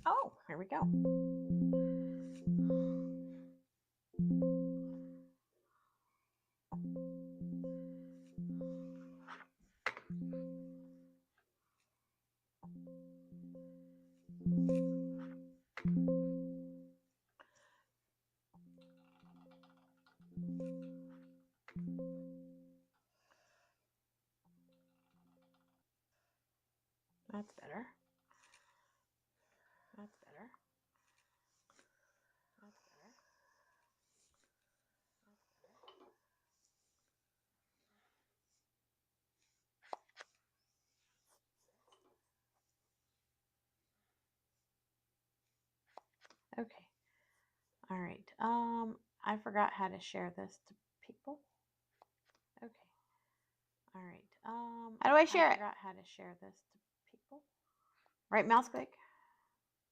Oh, here we go. That's better. That's better. That's better. Okay. All right. I forgot how to share this to people. Okay. All right. How do I share it? I forgot how to share this to people. Right mouse click.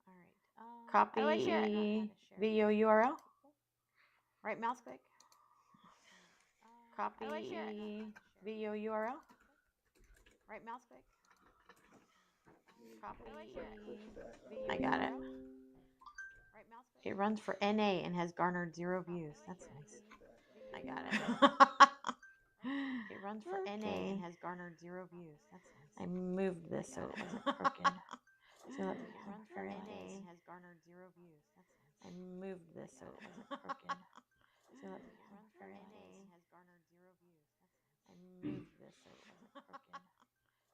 All right. Copy how do I share it? Video URL. Right mouse click. Copy video URL. Right mouse click. Copy video. I got it. Right mouse click. It runs for NA and has garnered 0 views. That's nice. I got it. It runs for NA and has garnered 0 views. That's nice. I moved this so it wasn't crooked. So it runs for NA and has garnered 0 views. That's nice. I moved this so it wasn't crooked. So it runs for NA and has garnered 0 views. That's nice. I moved this so it wasn't crooked.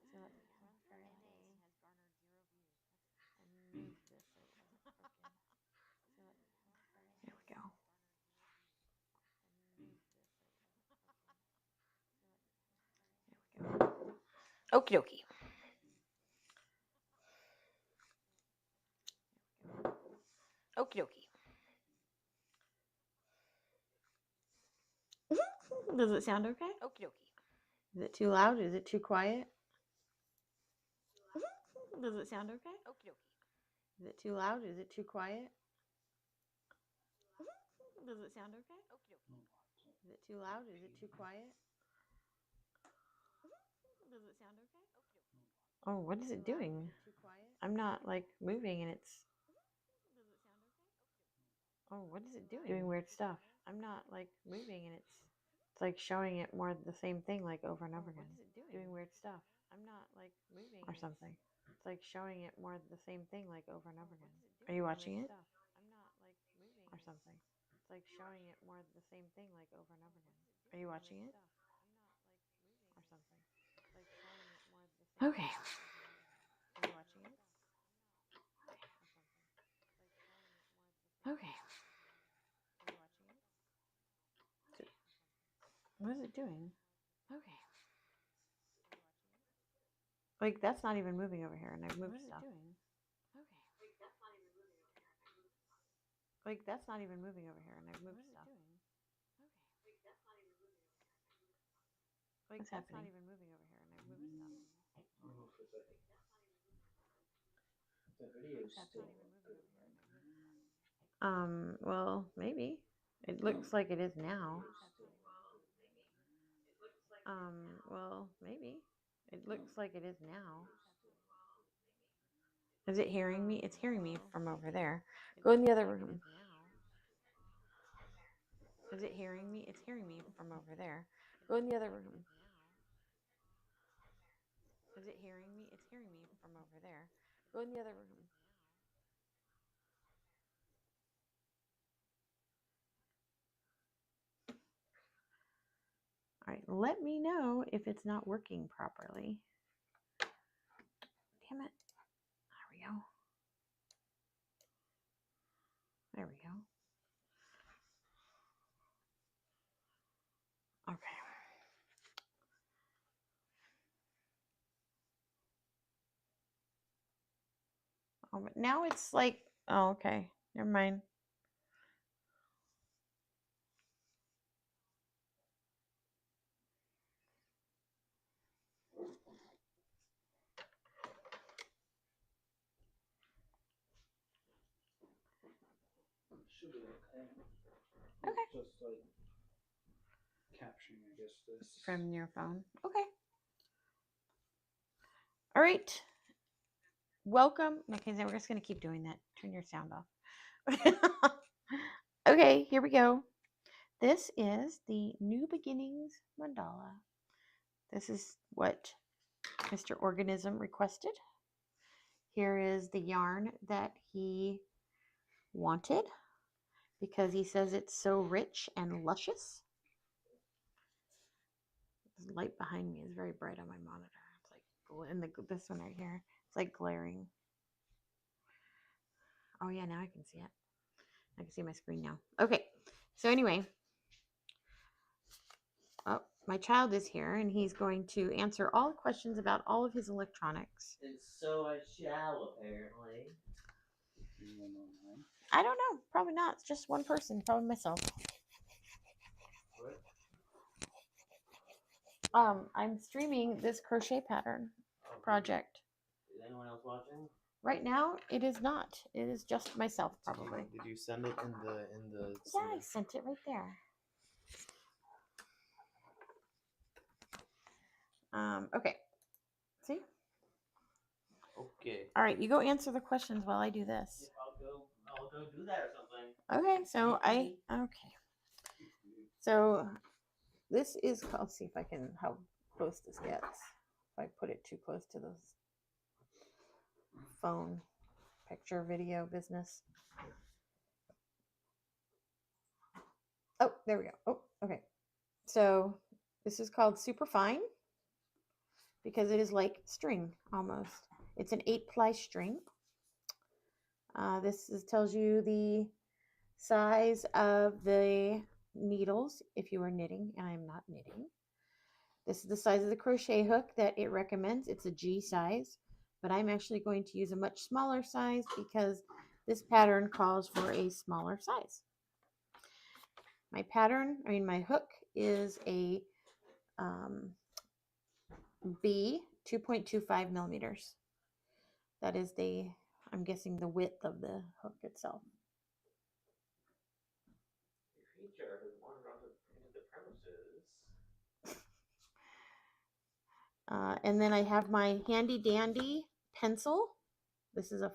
So it runs for NA and has garnered 0 views. I moved this so it wasn't crooked. So there we go. There we go. Okie dokie. Okie dokie. Does it sound okay? Okie dokie. Is it too loud? Is it too quiet? Does it sound okay? Okie dokie. Is it too loud? Is it too quiet? Does it sound okay? Okie dokie. Is it too loud? Is it too quiet? Does it sound okay? Oh, what is it doing? I'm not like moving and it's. Oh, what is it doing? Doing weird stuff. I'm not like moving and it's like showing it more the same thing like over and over again. What is it doing? Weird stuff. I'm not like moving or something. It's like showing it more the same thing like over and over again. Are you watching it? I'm not like moving or something. It's like showing it more the same thing like over and over again. Are you watching it? Or something. It's like showing it more the same. Okay. Are you watching it? Okay. Are you watching it? What is it doing? Okay. Like that's not even moving over here, and I've moved stuff. What is it doing? Okay. Like that's not even moving over here, and I've moved stuff. Like that's not even moving over here, and I've moved stuff. Well, maybe. It looks like it is now. Well, maybe. It looks like it is now. Is it hearing me? It's hearing me from over there. Go in the other room. Is it hearing me? It's hearing me from over there. Go in the other room. Is it hearing me? It's hearing me from over there. Go in the other room. All right, let me know if it's not working properly. Damn it. There we go. There we go. Okay. Oh, but now it's like, oh, okay. Never mind. Should be okay. Okay. Just like capturing, I guess, this. From your phone. Okay. All right. welcome. Okay, so we're just going to keep doing that. Turn your sound off. Okay, here we go. This is the New Beginnings Mandala. This is what Mr. Organism requested. Here is the yarn that he wanted because he says it's so rich and luscious. The light behind me is very bright on my monitor. It's like, and this one right here, it's like glaring. Oh yeah, now I can see it. I can see my screen now. Okay, so anyway, oh, my child is here and he's going to answer all questions about all of his electronics. And so I shall, apparently. I don't know. Probably not. It's just one person. Probably myself. What? I'm streaming this crochet pattern project. Is anyone else watching? Right now, it is not. It is just myself, probably. Did you send it in the? Yeah, I sent it right there. Okay. See? Okay. All right, you go answer the questions while I do this. I'll go do that or something. Okay, so okay. So this is, let's see if I can, how close this gets. If I put it too close to the phone picture video business. Oh, there we go. Oh, okay. So this is called super fine because it is like string almost. It's an 8-ply string. This tells you the size of the needles if you are knitting, and I'm not knitting. This is the size of the crochet hook that it recommends. It's a G size, but I'm actually going to use a much smaller size because this pattern calls for a smaller size. My my hook is a B 2.25 millimeters. That is I'm guessing the width of the hook itself. Your creature has wandered into the premises. And then I have my handy dandy pencil. This is a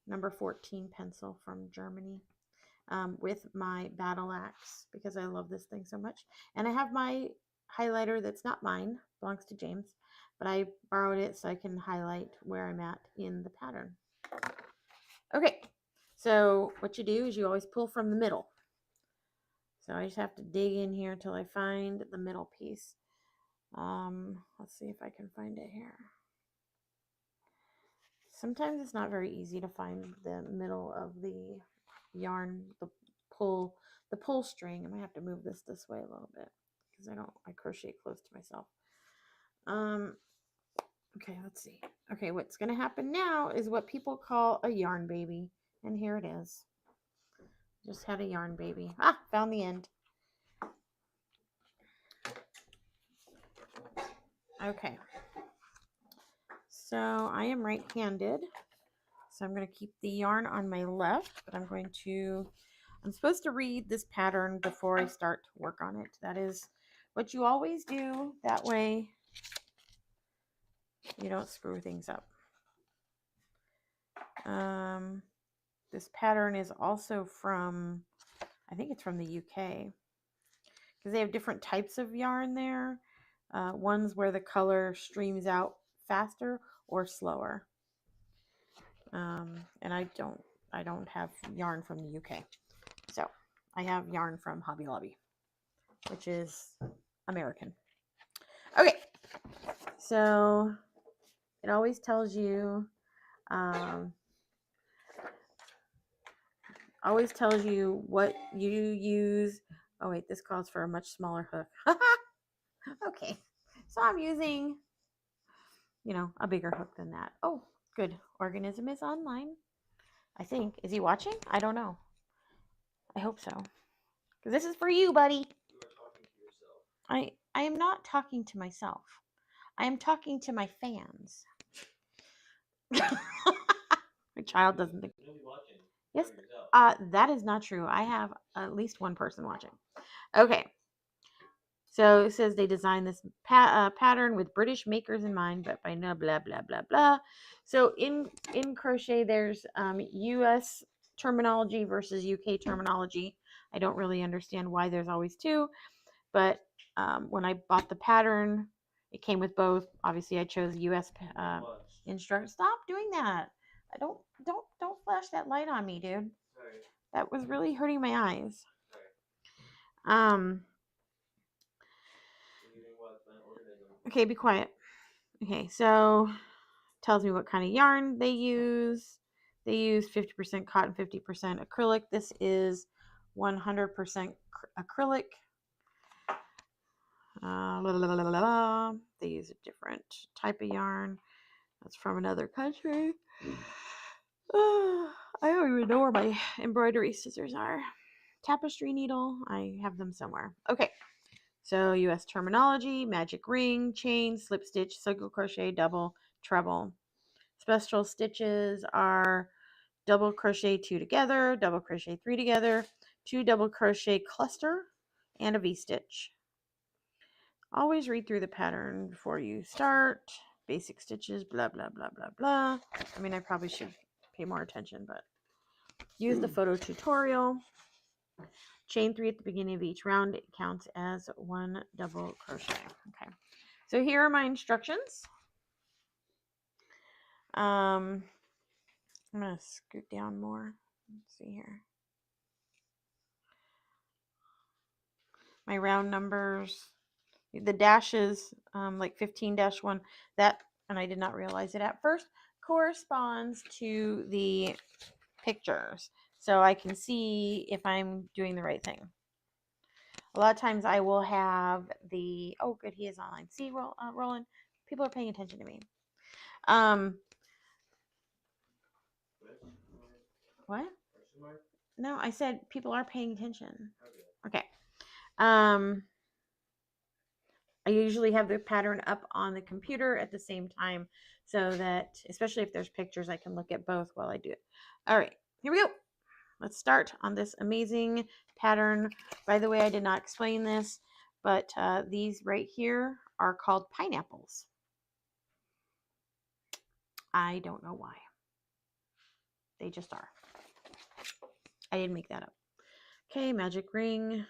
number 14 pencil from Germany, with my battle axe because I love this thing so much. And I have my highlighter that's not mine, belongs to James, but I borrowed it so I can highlight where I'm at in the pattern. Okay, so what you do is you always pull from the middle. So I just have to dig in here until I find the middle piece. Let's see if I can find it here. Sometimes it's not very easy to find the middle of the yarn, the pull string. I might have to move this way a little bit because I crochet close to myself. Okay, let's see. Okay, what's going to happen now is what people call a yarn baby. And here it is. Just had a yarn baby. Ah, found the end. Okay. So I am right-handed. So I'm going to keep the yarn on my left, but I'm supposed to read this pattern before I start to work on it. That is what you always do. That way you don't screw things up. This pattern is also I think it's from the UK, because they have different types of yarn there. Ones where the color streams out faster or slower. And I don't have yarn from the UK. So I have yarn from Hobby Lobby, which is American. Okay, so it always tells you, what you use. Oh wait, this calls for a much smaller hook. Okay, so I'm using, a bigger hook than that. Oh, good. Organism is online, I think. Is he watching? I don't know. I hope so. Because this is for you, buddy. You are talking to yourself. I am not talking to myself. I am talking to my fans. My child doesn't think. Nobody watching. Yes, Yourself. that is not true. I have at least one person watching. Okay. So it says they designed this pattern with British makers in mind, but by no blah blah blah blah. So in crochet, there's U.S. terminology versus UK terminology. I don't really understand why there's always two, but when I bought the pattern, it came with both. Obviously, I chose U.S. Instruction. Stop doing that. I don't flash that light on me, dude. Sorry. That was really hurting my eyes. Sorry. Okay, be quiet. Okay, so tells me what kind of yarn they use. They use 50% cotton, 50% acrylic. This is 100% acrylic. They use a different type of yarn. That's from another country. I don't even know where my embroidery scissors are. Tapestry needle. I have them somewhere. Okay. So U.S. terminology, magic ring, chain, slip stitch, single crochet, double, treble. Special stitches are double crochet 2 together, double crochet 3 together, 2 double crochet cluster, and a V-stitch. Always read through the pattern before you start. Basic stitches, blah, blah, blah, blah, blah. I mean, I probably should pay more attention, but use the photo tutorial. Chain 3 at the beginning of each round. It counts as 1 double crochet. Okay. So here are my instructions. I'm going to scoot down more. Let's see here. My round numbers, the dashes, like 15-1, that, and I did not realize it at first, corresponds to the pictures. So I can see if I'm doing the right thing. A lot of times I will have the, oh good, he is online. See, Roland, people are paying attention to me. What? No, I said people are paying attention. Okay. I usually have the pattern up on the computer at the same time so that, especially if there's pictures, I can look at both while I do it. All right, here we go. Let's start on this amazing pattern. By the way, I did not explain this, but these right here are called pineapples. I don't know why. They just are. I didn't make that up. Okay, magic ring,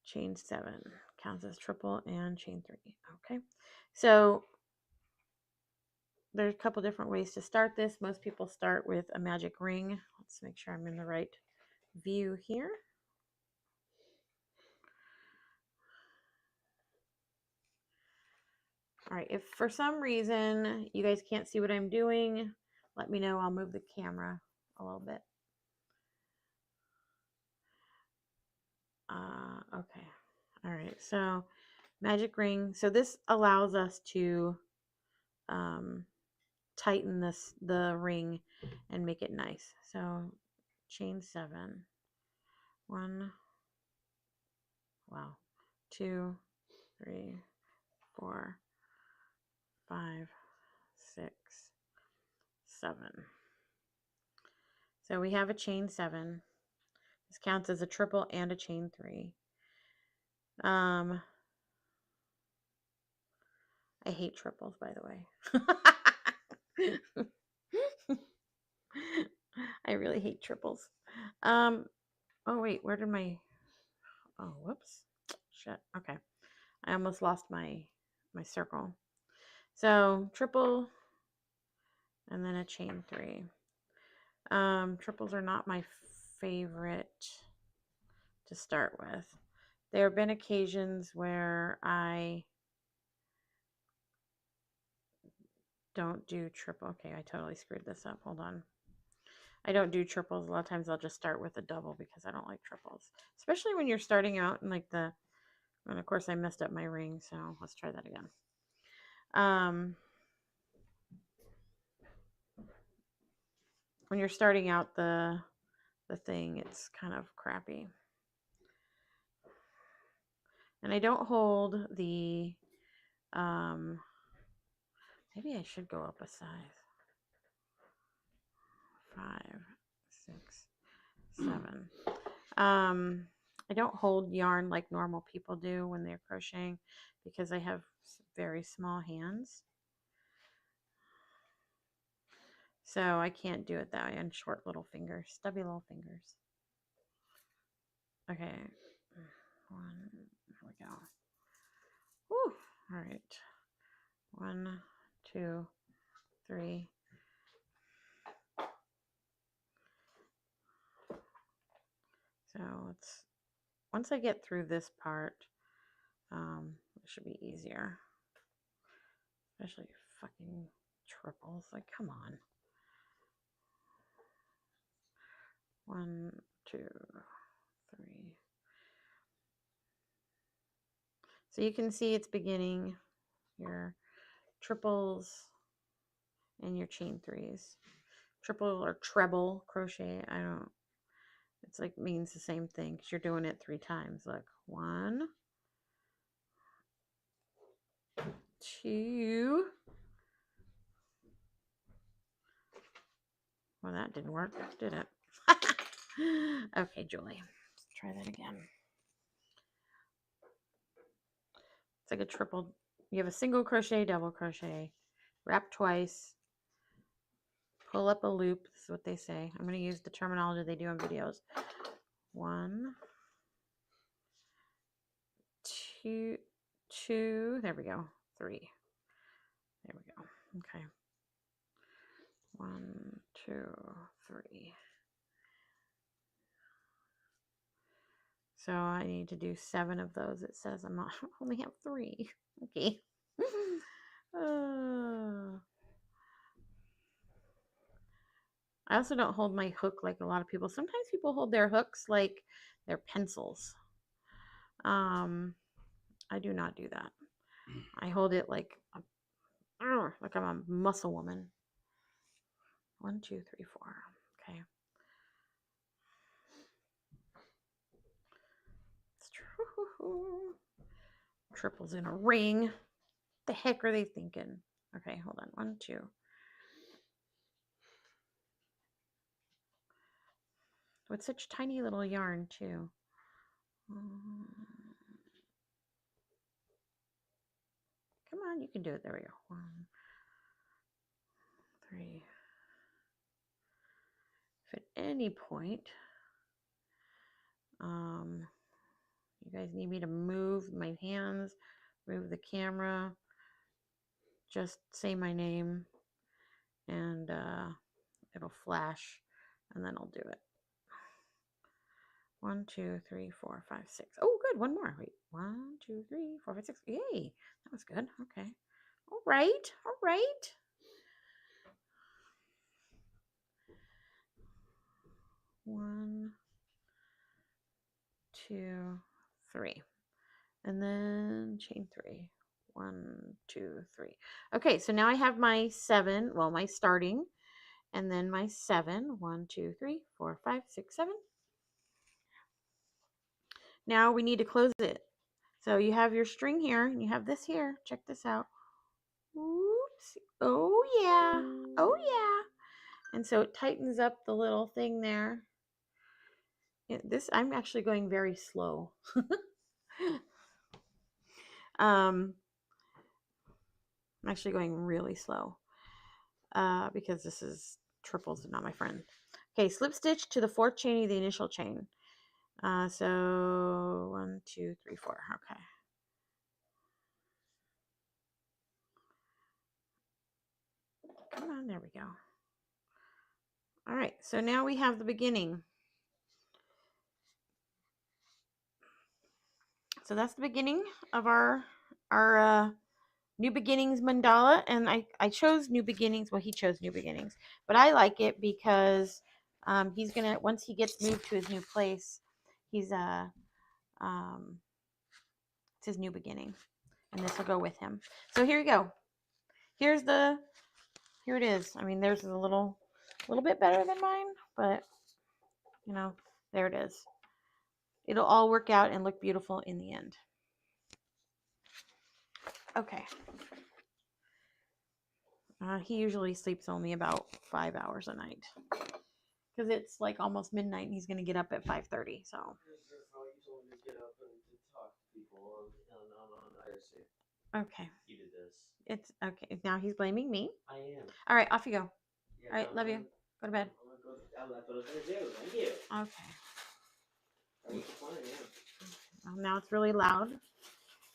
chain 7, counts as triple, and chain 3. Okay, so there's a couple different ways to start this. Most people start with a magic ring. Let's make sure I'm in the right view here. All right, if for some reason you guys can't see what I'm doing, let me know. I'll move the camera a little bit. Okay. All right, so magic ring. So this allows us to tighten the ring and make it nice. So chain 7. 1, wow, 2, 3, 4, 5, 6, 7. So we have a chain 7. This counts as a triple and a chain 3. I hate triples, by the way. I really hate triples. Oh wait, where did my, oh whoops, shit. Okay, I almost lost my circle. So triple and then a chain 3. Triples are not my favorite to start with. There have been occasions where I don't do triple. Okay, I totally screwed this up. Hold on. I don't do triples. A lot of times I'll just start with a double because I don't like triples. Especially when you're starting out in like the, and of course I messed up my ring, so let's try that again. When you're starting out the thing, it's kind of crappy. And I don't hold the, maybe I should go up a size. 5, 6, 7. I don't hold yarn like normal people do when they're crocheting because I have very small hands. So I can't do it that way on short little fingers, stubby little fingers. Okay. One, here we go. Woo. All right. 1, 2, 3. So let's, once I get through this part, it should be easier. Especially fucking triples. Like, come on. 1, 2, 3. So you can see it's beginning your triples and your chain 3s. Triple or treble crochet, I don't, it's like means the same thing because you're doing it 3 times. Look, 1, 2. Well, that didn't work, did it? Okay, Julie, let's try that again. It's like a triple. You have a single crochet, double crochet, wrap twice, pull up a loop. This is what they say. I'm going to use the terminology they do in videos. 1, 2, 2. There we go. 3. There we go. Okay. 1, 2, 3. So I need to do 7 of those. It says I only have 3. Okay. I also don't hold my hook like a lot of people. Sometimes people hold their hooks like they're pencils. I do not do that. I hold it like I'm a muscle woman. 1, 2, 3, 4. Okay. It's true. Triples in a ring. What the heck are they thinking? Okay, hold on. 1, 2. With such tiny little yarn too. Come on, you can do it. There we go. 1, 3. If at any point you guys need me to move my hands, move the camera, just say my name and it'll flash and then I'll do it. 1, 2, 3, 4, 5, 6. Oh, good. One more. Wait. 1, 2, 3, 4, 5, 6. Yay. That was good. Okay. All right. All right. 1, 2, 3. And then chain 3. 1, 2, 3. Okay, so now I have my 7, well, my starting, and then my 7. 1, 2, 3, 4, 5, 6, 7. Now we need to close it. So you have your string here, and you have this here. Check this out. Oops. Oh, yeah. Oh, yeah. And so it tightens up the little thing there. This, I'm actually going very slow. I'm actually going really slow because this is triples and not my friend. Okay, slip stitch to the 4th chain of the initial chain. So 1, 2, 3, 4. Okay. Come on, there we go. All right, so now we have the beginning. So that's the beginning of our New Beginnings mandala, and I chose New Beginnings. Well, he chose New Beginnings, but I like it because he's gonna, once he gets moved to his new place, he's it's his new beginning, and this will go with him. So here you go. Here it is. I mean, theirs is a little bit better than mine, but you know, there it is. It'll all work out and look beautiful in the end. Okay. He usually sleeps only about 5 hours a night because it's like almost midnight and he's going to get up at 5:30. So see. Okay. You did this. It's okay. Now he's blaming me. I am. All right, off you go. Yeah, All right, love you. Go to bed. That's what I was gonna do. Thank you. Okay. That was the plan, yeah. Well, now it's really loud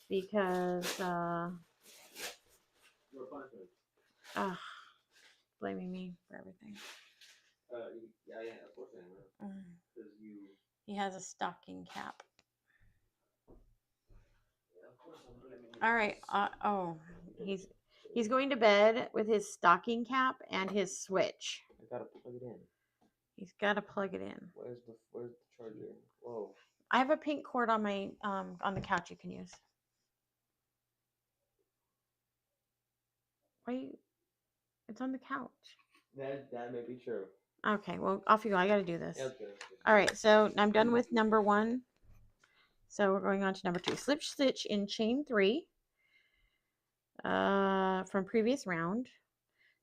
because Your punishment. blaming me for everything. Yeah, of course I am. Because you. He has a stocking cap. Yeah, of course I'm blaming you. All right. He's going to bed with his stocking cap and his switch. I gotta plug it in. He's got to plug it in. Where's the charger? Whoa. I have a pink cord on my on the couch you can use. Why? It's on the couch. That may be true. Okay, well, off you go. I got to do this. Yeah, okay. All right, so I'm done with number 1. So we're going on to number 2. Slip stitch in chain 3 from previous round.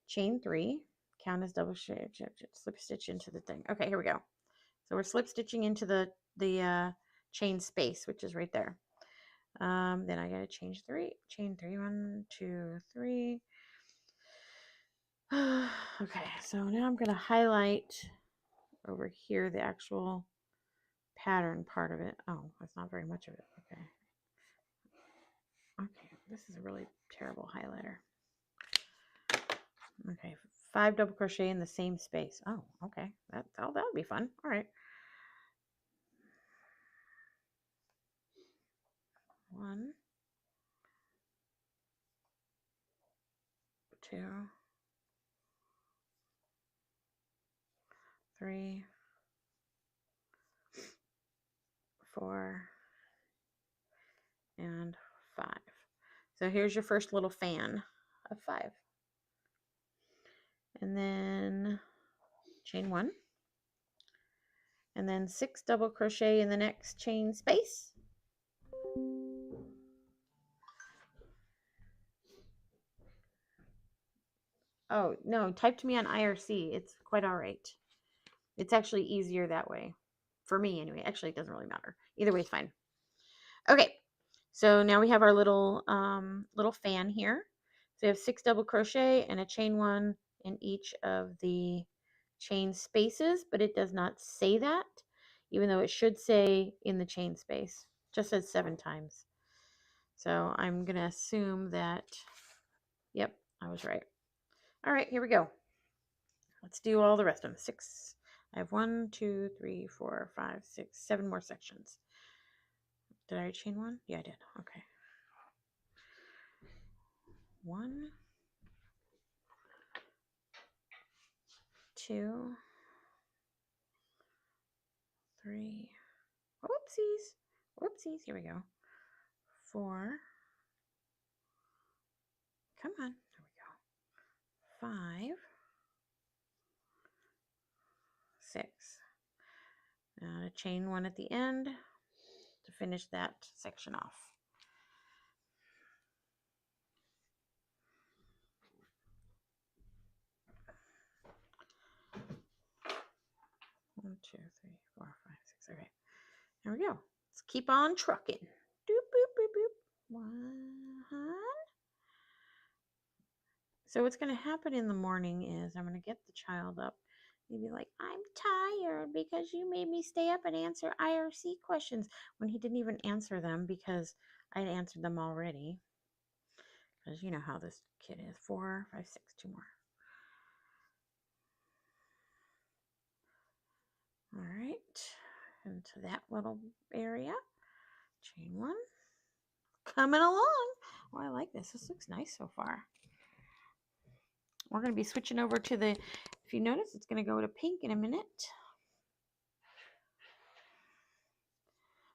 Chain 3. Count as double slip stitch into the thing. Okay, here we go. So we're slip stitching into the chain space, which is right there. Then I got to chain 3. 1, 2, 3. Okay, so now I'm going to highlight over here the actual pattern part of it. Oh, that's not very much of it. Okay, this is a really terrible highlighter. Okay, 5 double crochet in the same space. Oh, okay, that would be fun. All right, 1, 2, 3, 4, and 5. So here's your first little fan of 5. And then chain 1. And then 6 double crochet in the next chain space. Oh, no, type to me on IRC. It's quite all right. It's actually easier that way. For me, anyway. Actually, it doesn't really matter. Either way is fine. Okay, so now we have our little little fan here. So we have 6 double crochet and a chain 1 in each of the chain spaces, but it does not say that, even though it should say in the chain space. It just says 7 times. So I'm going to assume that, yep, I was right. All right, here we go. Let's do all the rest of them. 6. I have 1, 2, 3, 4, 5, 6, 7 more sections. Did I chain 1? Yeah, I did. Okay. 1, 2, 3. Whoopsies. Here we go. 4. Come on. There we go. 5, 6. And a chain 1 at the end to finish that section off. 1, 2, 3, 4, 5, 6. Okay. There we go. Let's keep on trucking. Doop, boop, boop, boop. 1. So what's going to happen in the morning is I'm going to get the child up and be like, I'm tired because you made me stay up and answer IRC questions, when he didn't even answer them because I had answered them already. Because you know how this kid is. 4, 5, 6, 2 more. All right, into that little area. Chain 1. Coming along. Oh, I like this. This looks nice so far. We're going to be switching over to the, if you notice, it's going to go to pink in a minute.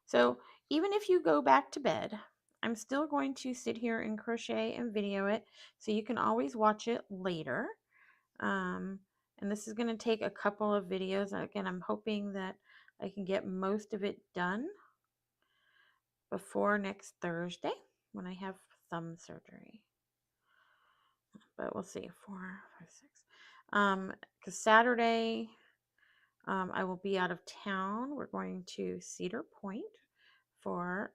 So even if you go back to bed, I'm still going to sit here and crochet and video it, so you can always watch it later. And this is going to take a couple of videos. Again, I'm hoping that I can get most of it done before next Thursday when I have thumb surgery. But we'll see. 4, 5, 6. Because Saturday I will be out of town. We're going to Cedar Point for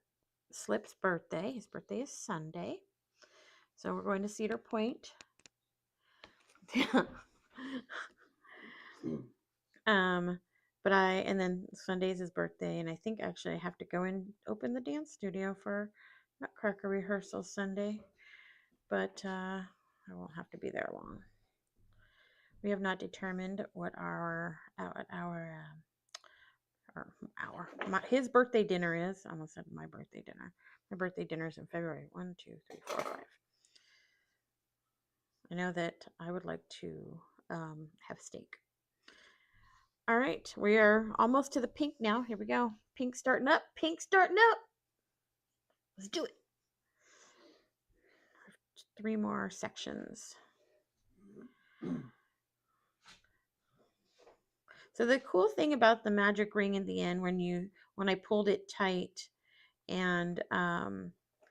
Slip's birthday. His birthday is Sunday. So we're going to Cedar Point. And then Sunday's his birthday, and I think actually I have to go and open the dance studio for Nutcracker rehearsal Sunday, but I won't have to be there long. We have not determined what his birthday dinner is. I almost said my birthday dinner. My birthday dinner is in February. 1, 2, 3, 4, 5. I know that I would like to have steak. All right, we are almost to the pink now. Here we go. Pink starting up. Pink starting up. Let's do it. 3 more sections. So the cool thing about the magic ring at the end, when I pulled it tight and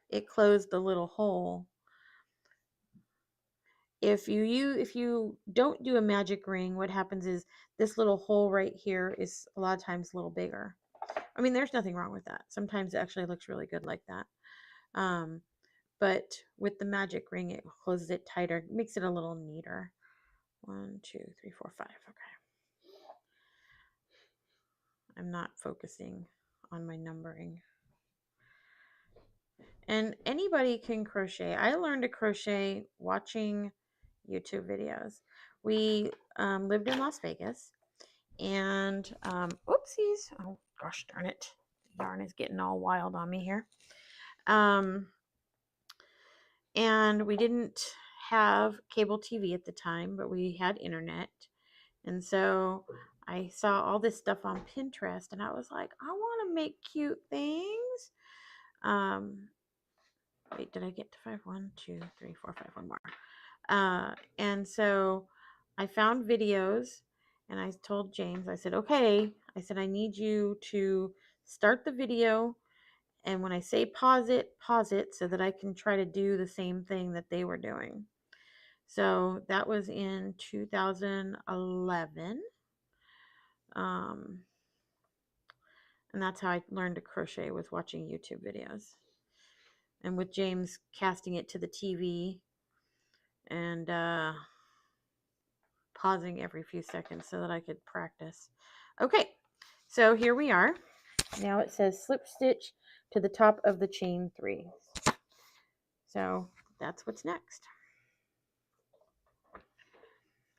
it closed the little hole. If you don't do a magic ring, what happens is this little hole right here is a lot of times a little bigger. I mean, there's nothing wrong with that. Sometimes it actually looks really good like that. But with the magic ring, it closes it tighter, makes it a little neater. 1, 2, 3, 4, 5. Okay. I'm not focusing on my numbering. And anybody can crochet. I learned to crochet watching YouTube videos. We lived in Las Vegas, and oopsies, oh gosh darn it, the yarn is getting all wild on me here. And we didn't have cable TV at the time, but we had internet, and so I saw all this stuff on Pinterest, and I was like, I want to make cute things. Wait, did I get to 5? 1, 2, 3, 4, 5. One more. And so I found videos, and I told James, I said, okay, I said, I need you to start the video, and when I say pause it so that I can try to do the same thing that they were doing. So that was in 2011. And that's how I learned to crochet, with watching YouTube videos. And with James casting it to the TV and pausing every few seconds so that I could practice. Okay, so here we are. Now it says slip stitch to the top of the chain 3. So that's what's next.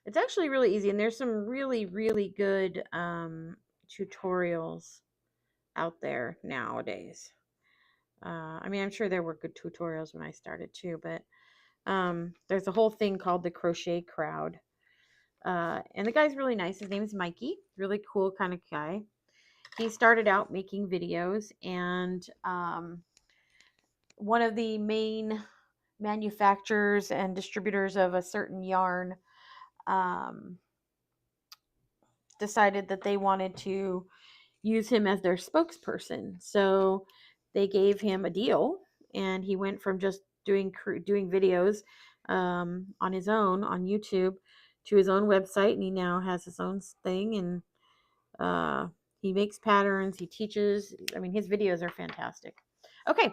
It's actually really easy, and there's some really, really good tutorials out there nowadays. I mean, I'm sure there were good tutorials when I started too, but there's a whole thing called the Crochet Crowd. And the guy's really nice. His name is Mikey. Really cool kind of guy. He started out making videos, and one of the main manufacturers and distributors of a certain yarn decided that they wanted to use him as their spokesperson. So they gave him a deal, and he went from just doing videos on his own on YouTube to his own website, and he now has his own thing, and he makes patterns, he teaches. I mean, his videos are fantastic. Okay,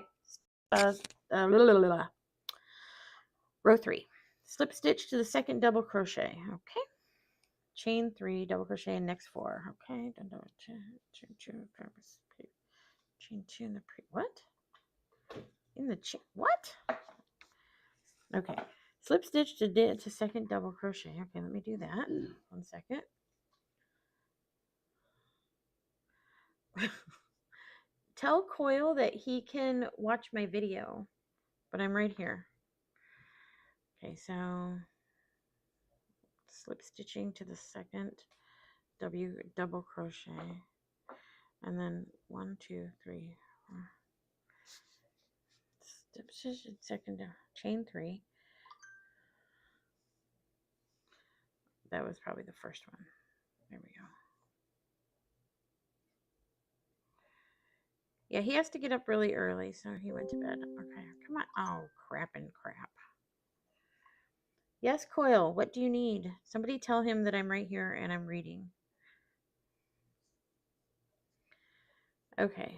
row 3, slip stitch to the second double crochet. Okay, chain 3, double crochet in next 4. Okay, chain 2 in the what? In the what? Okay, slip stitch to second double crochet. Okay, let me do that. 1 second. Tell Coil that he can watch my video, but I'm right here. Okay, so slip stitching to the second double crochet, and then 1, 2, 3, 4. Slip stitch to second chain 3. That was probably the first one. There we go. Yeah, he has to get up really early, so he went to bed. Okay, come on. Oh, crap. Yes, Coil, what do you need? Somebody tell him that I'm right here and I'm reading. Okay.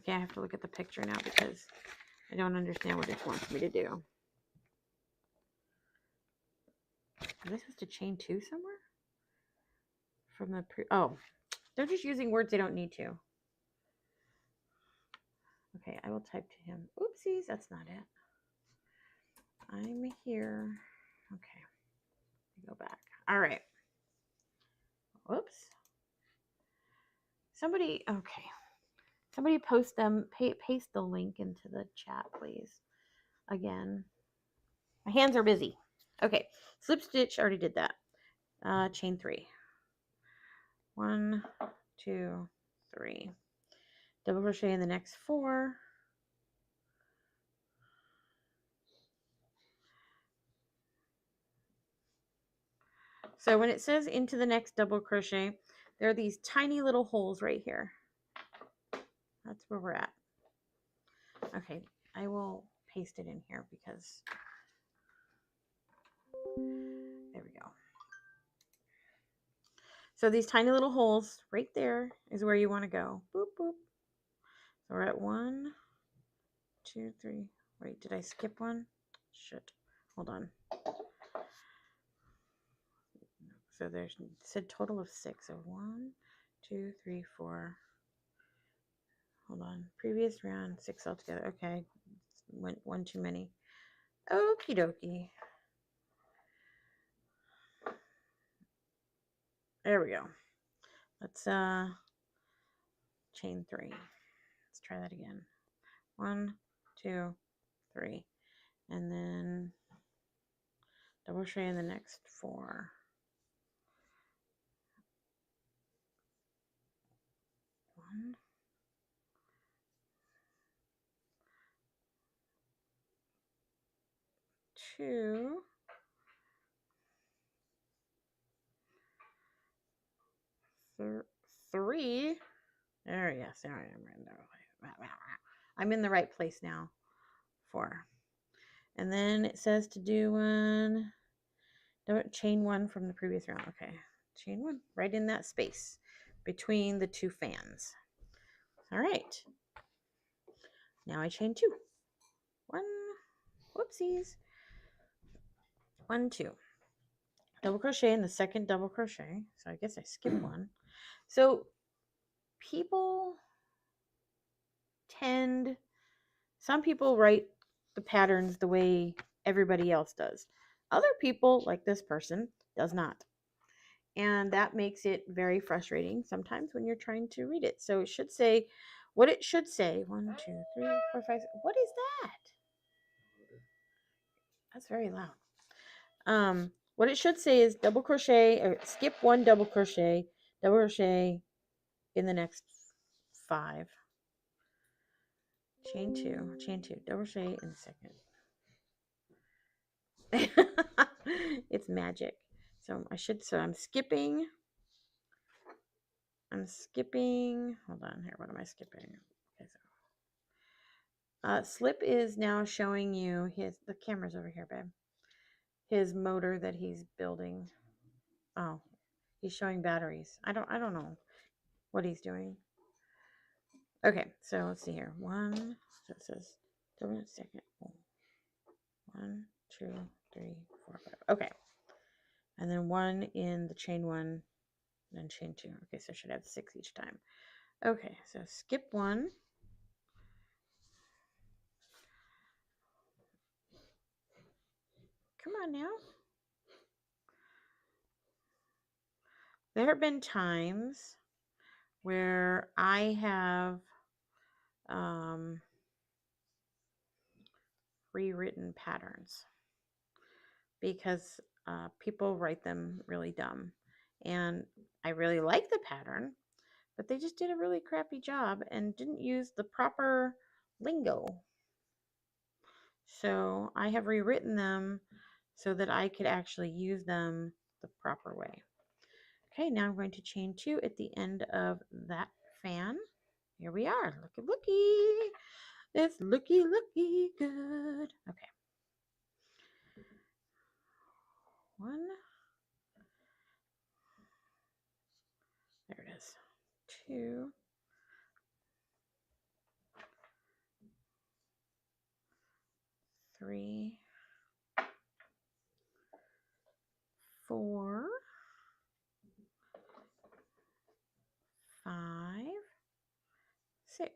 Okay, I have to look at the picture now because I don't understand what it wants me to do. Am I supposed to chain 2 somewhere? From the oh, they're just using words they don't need to. Okay, I will type to him. Oopsies, that's not it. I'm here. Okay, go back. All right. Whoops. Somebody, okay. Somebody post them, paste the link into the chat, please. Again. My hands are busy. Okay, slip stitch, already did that. Chain 3. 1, 2, 3. Double crochet in the next 4. So when it says into the next double crochet, there are these tiny little holes right here. That's where we're at. Okay, I will paste it in here because there we go. So these tiny little holes right there is where you want to go. Boop, boop. So we're at 1, 2, 3. Wait, did I skip one? Shit. Hold on. So there's said total of 6. So 1, 2, 3, 4. Hold on. Previous round, 6 altogether. Okay. Went one too many. Okie dokie. There we go. Let's chain 3. Let's try that again. 1, 2, 3. And then double crochet in the next 4. 1, 2, 3. There, yes, there I am. I'm in the right place now. 4. And then it says to do one, chain 1 from the previous round. Okay, chain 1 right in that space between the 2 fans. All right. Now I chain 2. 1, whoopsies. 1, 2. Double crochet in the second double crochet. So I guess I skipped one. So people some people write the patterns the way everybody else does. Other people, like this person, does not. And that makes it very frustrating sometimes when you're trying to read it. So it should say what it should say. 1, 2, 3, 4, 5. What is that? That's very loud. What it should say is double crochet or skip 1 double crochet in the next 5. Chain 2, double crochet in the second. It's magic. So I'm skipping. Hold on here. What am I skipping? Okay, so Slip is now showing you the camera's over here, babe. His motor that he's building. Oh, he's showing batteries. I don't know what he's doing. Okay, so let's see here. 1, so it says double second. 1, 2, 3, 4, 5. Okay. And then 1 in the chain 1, and then chain 2. Okay, so I should have 6 each time. Okay, so skip 1. Come on now. There have been times where I have rewritten patterns because people write them really dumb. And I really like the pattern, but they just did a really crappy job and didn't use the proper lingo. So I have rewritten them so that I could actually use them the proper way. Okay, now I'm going to chain 2 at the end of that fan. Here we are. Looky. It's looky good. Okay. 1. There it is. 2. 3, 4, 5, 6.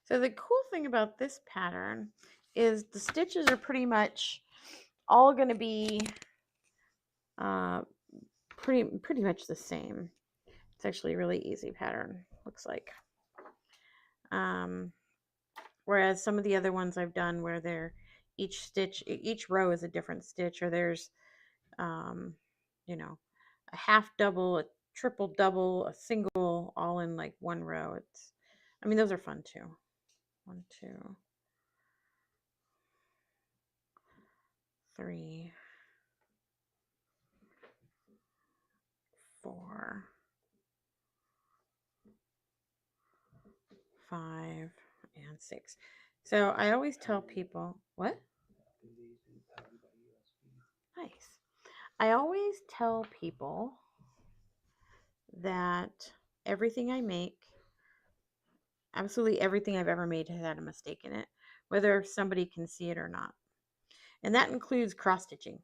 So the cool thing about this pattern is the stitches are pretty much all going to be pretty much the same. It's actually a really easy pattern, looks like. Whereas some of the other ones I've done where they're each row is a different stitch, or there's you know, a half double, a triple double, a single, all in like one row. I mean, those are fun too. 1, 2, 3, 4, 5, and 6. So I always tell people, what? Nice. I always tell people that everything I make, absolutely everything I've ever made has had a mistake in it, whether somebody can see it or not. And that includes cross-stitching,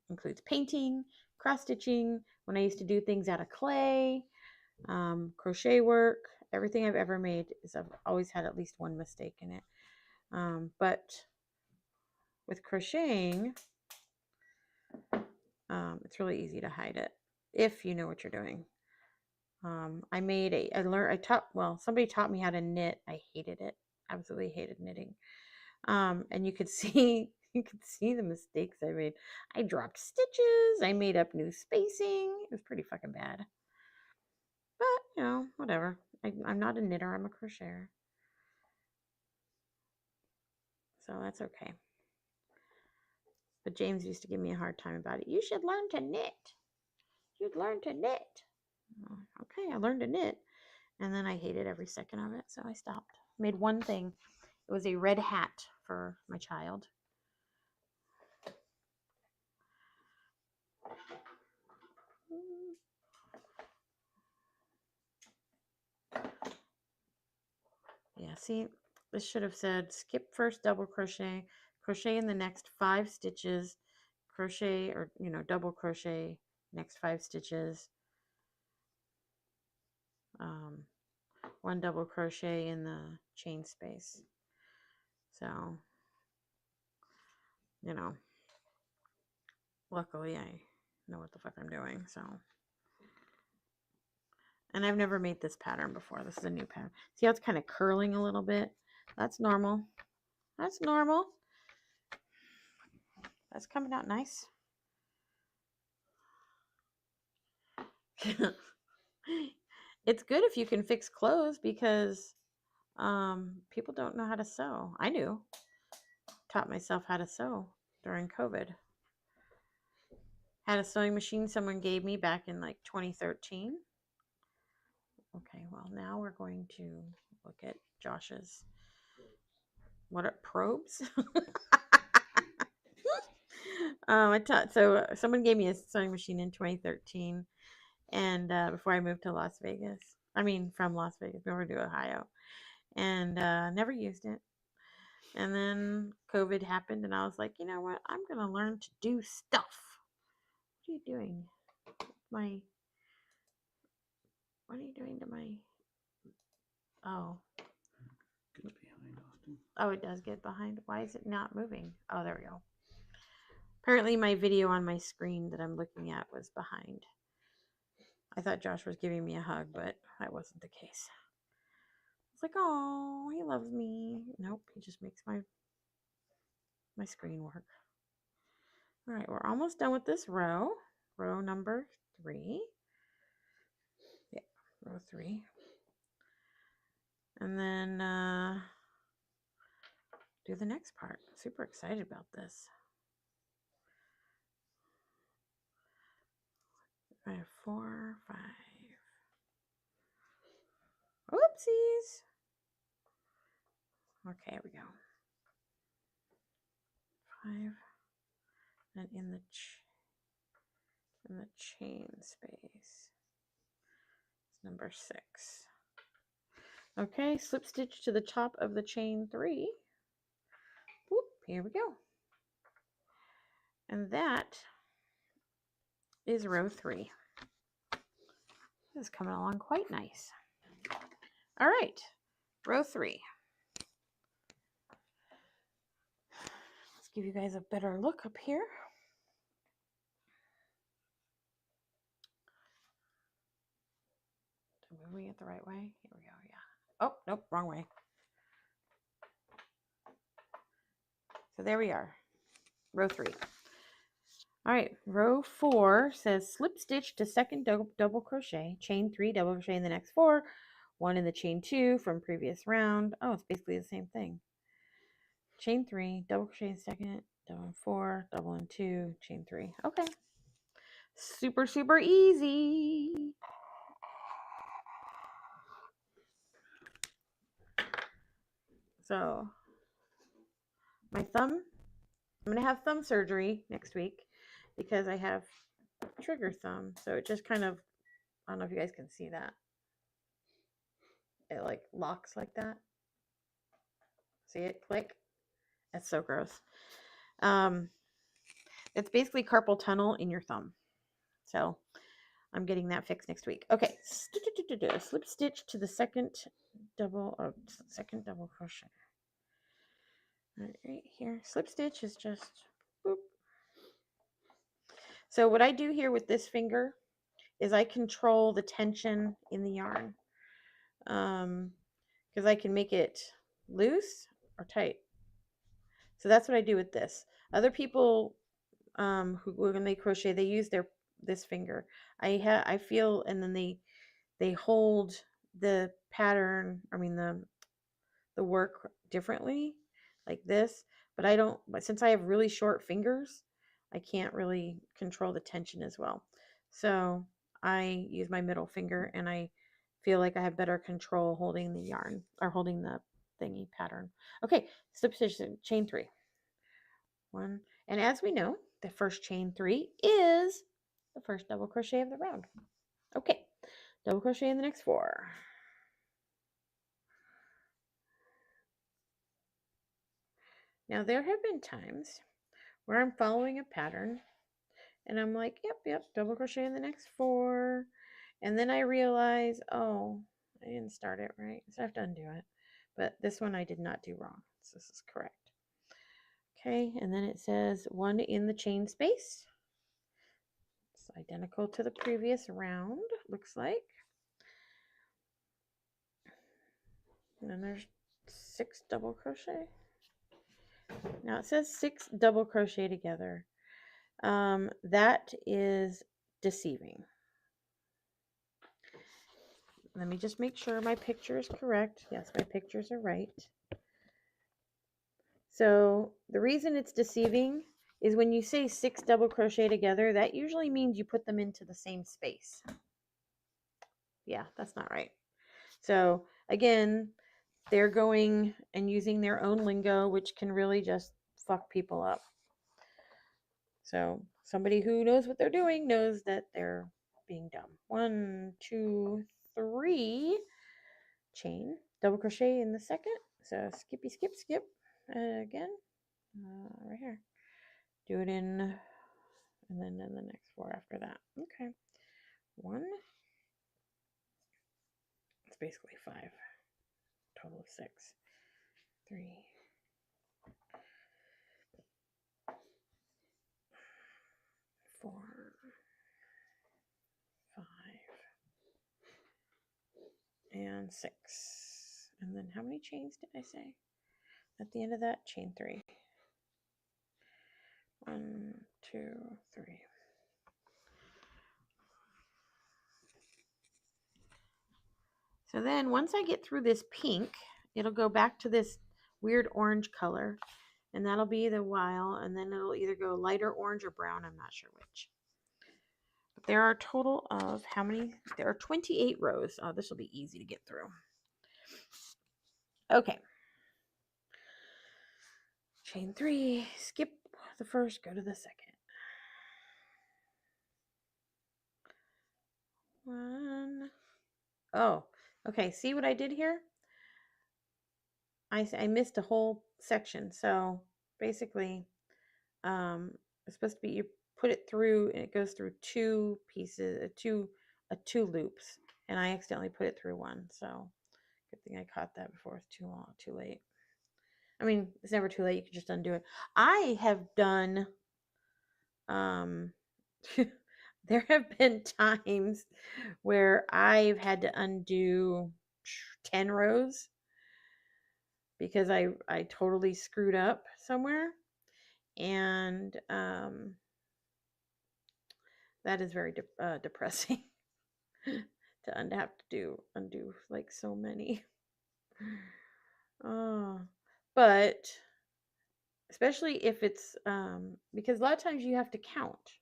includes painting, cross-stitching, when I used to do things out of clay, crochet work. Everything I've ever made is I've always had at least one mistake in it. But with crocheting, it's really easy to hide it if you know what you're doing. Somebody taught me how to knit. I hated it. Absolutely hated knitting. And you could see the mistakes I made. I dropped stitches. I made up new spacing. It was pretty fucking bad. But, whatever. I'm not a knitter. I'm a crocheter. So that's okay. But James used to give me a hard time about it. You should learn to knit. You'd learn to knit. Okay, I learned to knit. And then I hated every second of it, so I stopped. Made one thing. It was a red hat for my child. Yeah, see, this should have said skip first double crochet, crochet in the next 5 stitches, crochet or, double crochet next 5 stitches, 1 double crochet in the chain space. So, luckily I know what the fuck I'm doing, so. And I've never made this pattern before. This is a new pattern. See how it's kind of curling a little bit? That's normal. That's normal. That's coming out nice. It's good if you can fix clothes because people don't know how to sew. I knew. Taught myself how to sew during COVID. Had a sewing machine someone gave me back in like 2013. Okay, well, now we're going to look at Josh's. What are probes? So someone gave me a sewing machine in 2013, and before I moved to Las Vegas. From Las Vegas, over to Ohio, and never used it. And then COVID happened, and I was like, you know what? I'm gonna learn to do stuff. What are you doing? What are you doing to my? Oh. Gets behind Austin. Oh, it does get behind. Why is it not moving? Oh, there we go. Apparently, my video on my screen that I'm looking at was behind. I thought Josh was giving me a hug, but that wasn't the case. It's like, oh, he loves me. Nope, he just makes my screen work. All right, we're almost done with this row. Row number 3. Yeah, row 3. And then do the next part. Super excited about this. I have 4, 5. Oopsies. Okay, here we go. 5. And in the chain space. It's number 6. Okay, slip stitch to the top of the chain 3. Whoop, here we go. And that is row 3. This is coming along quite nice. All right, row 3. Let's give you guys a better look up here. Am I moving it the right way? Here we go, yeah. Oh, nope, wrong way. So there we are, row 3. All right, row 4 says slip stitch to second double crochet, chain 3, double crochet in the next 4, 1 in the chain 2 from previous round. Oh, it's basically the same thing. Chain 3, double crochet in second, double in 4, double in 2, chain 3. Okay. Super, super easy. So my thumb, I'm going to have thumb surgery next week because I have trigger thumb. So it just kind of, I don't know if you guys can see that. It like locks like that. See it click? That's so gross. It's basically carpal tunnel in your thumb. So I'm getting that fixed next week. Okay, slip stitch to the second double crochet. Right here, slip stitch is just boop. So what I do here with this finger is I control the tension in the yarn, because I can make it loose or tight. So that's what I do with this. Other people who when they crochet, they use this finger. I feel, and then they hold the pattern, I mean the work differently, like this. But I don't, but since I have really short fingers, I can't really control the tension as well. So I use my middle finger, and I feel like I have better control holding the yarn or holding the thingy pattern. Okay, slip stitch, chain 3. 1, and as we know, the first chain 3 is the first double crochet of the round. Okay, double crochet in the next 4. Now there have been times where I'm following a pattern and I'm like, yep, double crochet in the next 4, and then I realize, oh, I didn't start it right, so I have to undo it. But this one I did not do wrong, so this is correct. Okay, and then it says 1 in the chain space. It's identical to the previous round, looks like. And then there's 6 double crochet. Now it says 6 double crochet together. That is deceiving. Let me just make sure my picture is correct. Yes, my pictures are right. So the reason it's deceiving is when you say 6 double crochet together, that usually means you put them into the same space. Yeah, that's not right. So again, they're going and using their own lingo, which can really just fuck people up. So somebody who knows what they're doing knows that they're being dumb. 1, 2, 3, chain, double crochet in the second. So skippy, skip, skip again, right here. Do it in, and then in the next 4 after that. Okay, 1. It's basically 5. Total of 6. 3. 4, 5, and 6. And then how many chains did I say at the end of that? Chain 3. 1, 2, 3. So then once I get through this pink, it'll go back to this weird orange color, and that'll be the while, and then it'll either go lighter orange or brown. I'm not sure which. But there are a total of how many? There are 28 rows. Oh, this will be easy to get through. Okay. Chain 3, skip the first, go to the second. 1. Oh, okay. See what I did here? I missed a whole section. So basically, it's supposed to be, you put it through and it goes through two pieces, two loops, and I accidentally put it through one. So good thing I caught that before it's too late. I mean, it's never too late. You can just undo it. I have done, there have been times where I've had to undo 10 rows because I totally screwed up somewhere. And that is very depressing to have to undo like so many. But especially if it's because a lot of times you have to count,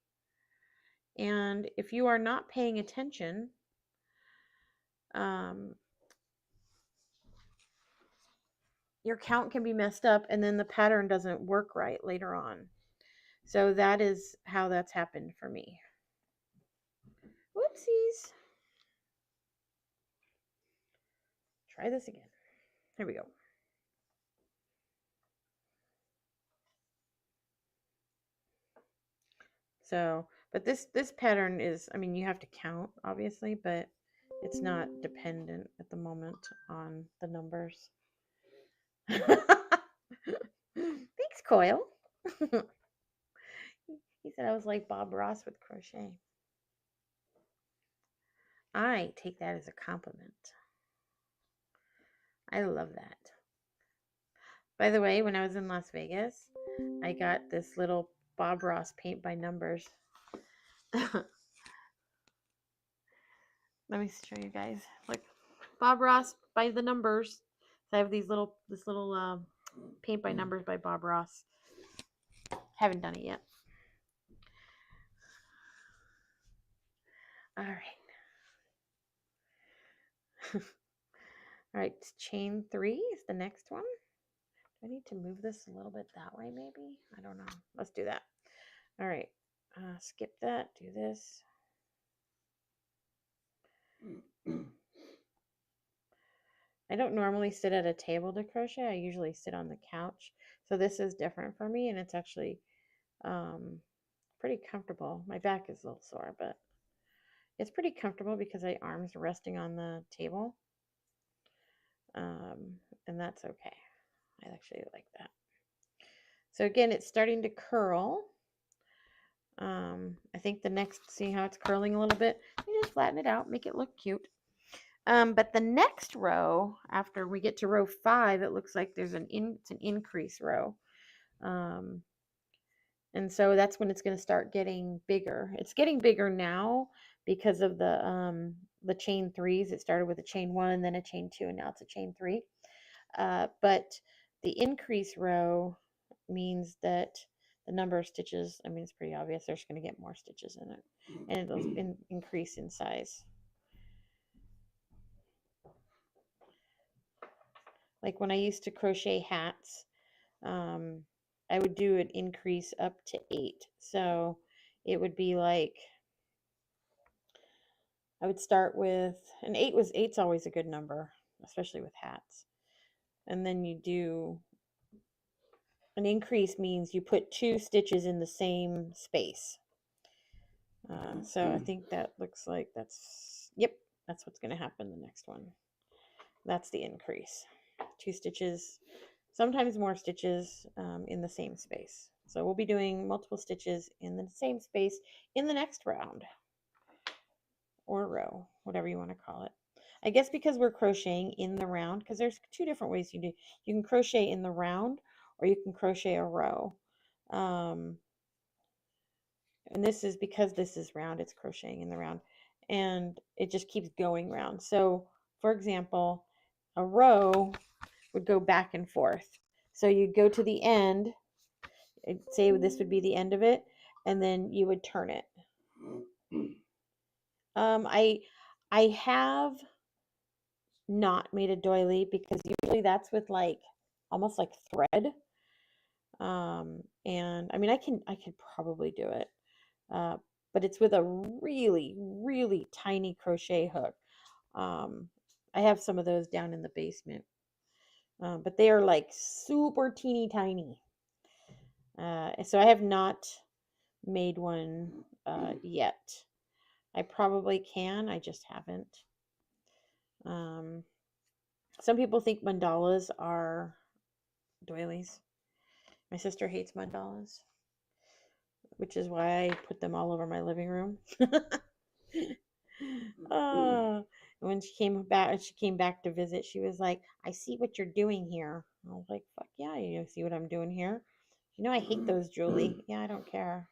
and if you are not paying attention, your count can be messed up, and then the pattern doesn't work right later on. So that is how that's happened for me. Whoopsies. Try this again. Here we go. So, but this pattern is, I mean, you have to count, obviously, but it's not dependent at the moment on the numbers. Thanks, Coil. He said I was like Bob Ross with crochet. I take that as a compliment. I love that. By the way, when I was in Las Vegas, I got this little Bob Ross paint by numbers. Let me show you guys. Look, Bob Ross by the numbers. So I have this little paint by numbers by Bob Ross. Haven't done it yet. All right. All right, chain 3 is the next one. Do I need to move this a little bit that way maybe? I don't know. Let's do that. All right, skip that, do this. I don't normally sit at a table to crochet. I usually sit on the couch. So this is different for me, and it's actually pretty comfortable. My back is a little sore, but it's pretty comfortable because my arms are resting on the table. And that's okay. I actually like that. So again, it's starting to curl. I think the next, see how it's curling a little bit? You just flatten it out, make it look cute. But the next row, after we get to row 5, it looks like there's it's an increase row. And so that's when it's going to start getting bigger. It's getting bigger now because of the chain 3s. It started with a chain 1, then a chain 2, and now it's a chain 3. But the increase row means that the number of stitches, I mean, it's pretty obvious. There's going to get more stitches in it, and it'll increase in size. Like when I used to crochet hats, I would do an increase up to 8. So it would be like, I would start with, and 8's always a good number, especially with hats. And then you do an increase means you put 2 stitches in the same space. So I think that looks like yep, that's what's going to happen the next one. That's the increase. 2 stitches, sometimes more stitches in the same space. So we'll be doing multiple stitches in the same space in the next round or row, whatever you want to call it. I guess because we're crocheting in the round, because there's 2 different ways you do. You can crochet in the round or you can crochet a row. And this is because this is round, it's crocheting in the round, and it just keeps going round. So for example, a row would go back and forth. So you'd go to the end, say this would be the end of it, and then you would turn it. I have not made a doily because usually that's with like almost like thread. And I mean, I could probably do it. But it's with a really, really tiny crochet hook. I have some of those down in the basement. But they are like super teeny tiny. So I have not made one yet. I probably can, I just haven't. Some people think mandalas are doilies. My sister hates mandalas, which is why I put them all over my living room. When she came back to visit, she was like, "I see what you're doing here." I was like, "Fuck yeah, you see what I'm doing here? You know I hate those, Julie." Yeah, I don't care.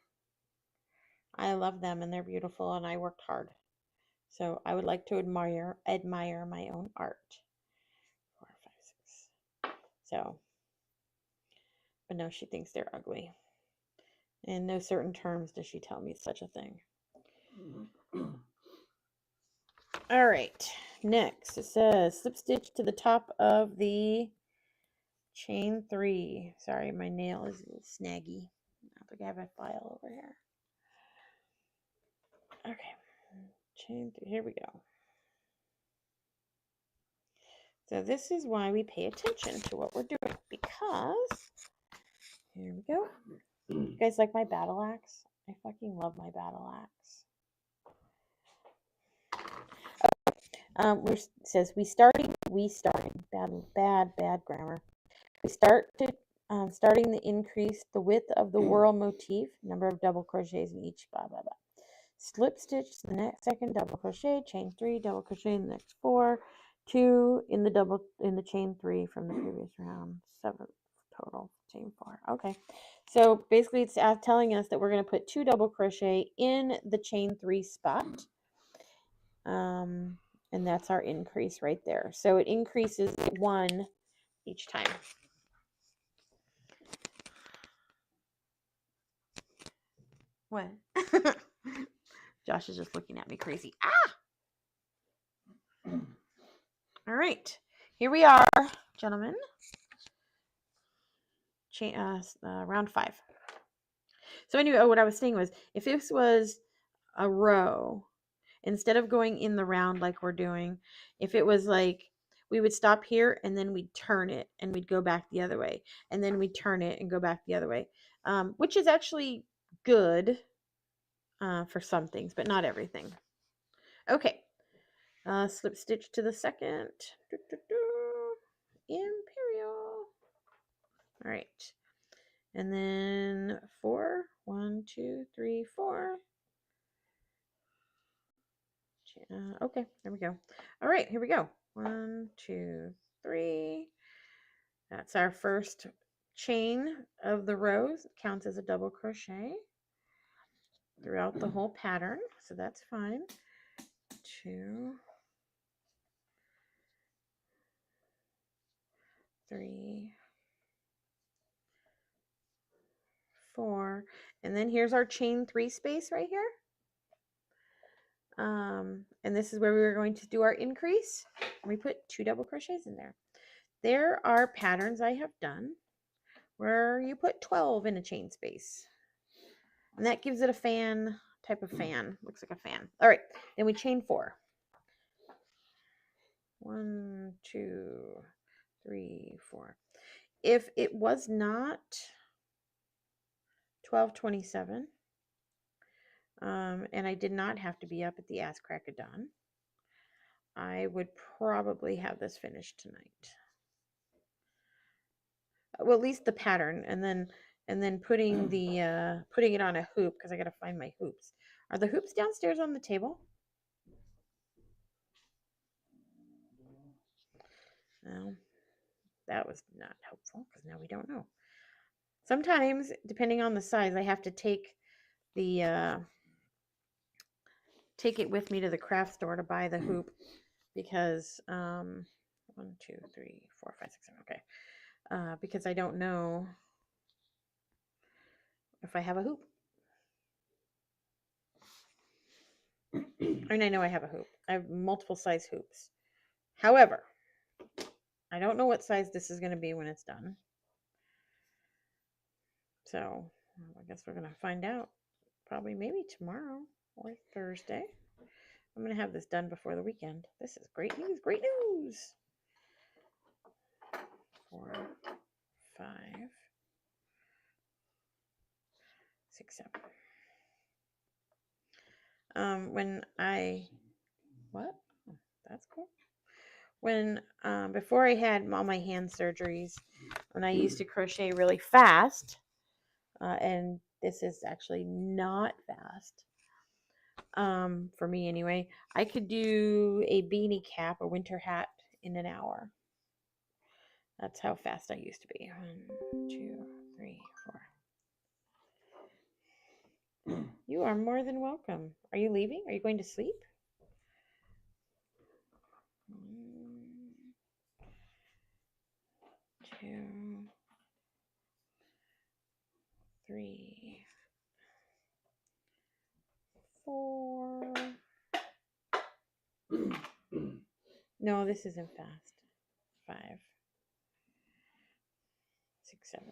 I love them and they're beautiful and I worked hard. So I would like to admire my own art. 4, 5, 6. So, but no, she thinks they're ugly. In no certain terms does she tell me such a thing. All right, next it says slip stitch to the top of the chain 3. Sorry, my nail is a little snaggy. I think I have a file over here. Okay, chain 3. Here we go. So this is why we pay attention to what we're doing, because here we go. You guys like my battle axe? I fucking love my battle axe. Okay. It says starting bad grammar. We starting the increase the width of the whirl motif, number of double crochets in each, blah blah blah. Slip stitch the next second double crochet, chain 3, double crochet in the next 4, 2 in the chain 3 from the previous round, 7 total, chain 4. Okay, so basically it's telling us that we're going to put 2 double crochet in the chain 3 spot, and that's our increase right there. So it increases 1 each time. What? Josh is just looking at me crazy. Ah! All right, here we are, gentlemen. Round 5. So anyway, what I was saying was, if this was a row, instead of going in the round like we're doing, if it was like we would stop here and then we'd turn it and we'd go back the other way, and then we'd turn it and go back the other way, which is actually good for some things, but not everything. Okay, slip stitch to the second. Imperial. All right. And then 4, 1, 2, 3, 4. Okay, there we go. All right, here we go. 1, 2, 3. That's our first chain of the rows. It counts as a double crochet throughout the whole pattern, so that's fine. 2, 3, 4, and then here's our chain 3 space right here. And this is where we were going to do our increase. We put 2 double crochets in there. There are patterns I have done where you put 12 in a chain space, and that gives it a fan type of fan. Looks like a fan. All right, then we chain 4. 1, 2, 3, 4. If it was not 12:27, and I did not have to be up at the ass crack of dawn, I would probably have this finished tonight. Well, at least the pattern, and then putting it on a hoop, because I got to find my hoops. Are the hoops downstairs on the table? No, that was not helpful, because now we don't know. Sometimes, depending on the size, I have to take it with me to the craft store to buy the hoop, because 1, 2, 3, 4, 5, 6, 7. Okay, because I don't know if I have a hoop. I mean, I know I have a hoop. I have multiple size hoops. However, I don't know what size this is going to be when it's done. So I guess we're going to find out probably maybe tomorrow or Thursday. I'm going to have this done before the weekend. This is great news. Great news. 4, 5, 6, 7. What? Oh, that's cool. When before I had all my hand surgeries, when I used to crochet really fast, and this is actually not fast, for me anyway, I could do a beanie cap, a winter hat, in an hour. That's how fast I used to be. 1, 2, 3, 4. You are more than welcome. Are you leaving? Are you going to sleep? 1, 2, 3, 4. No, this isn't fast. 5, 6, 7.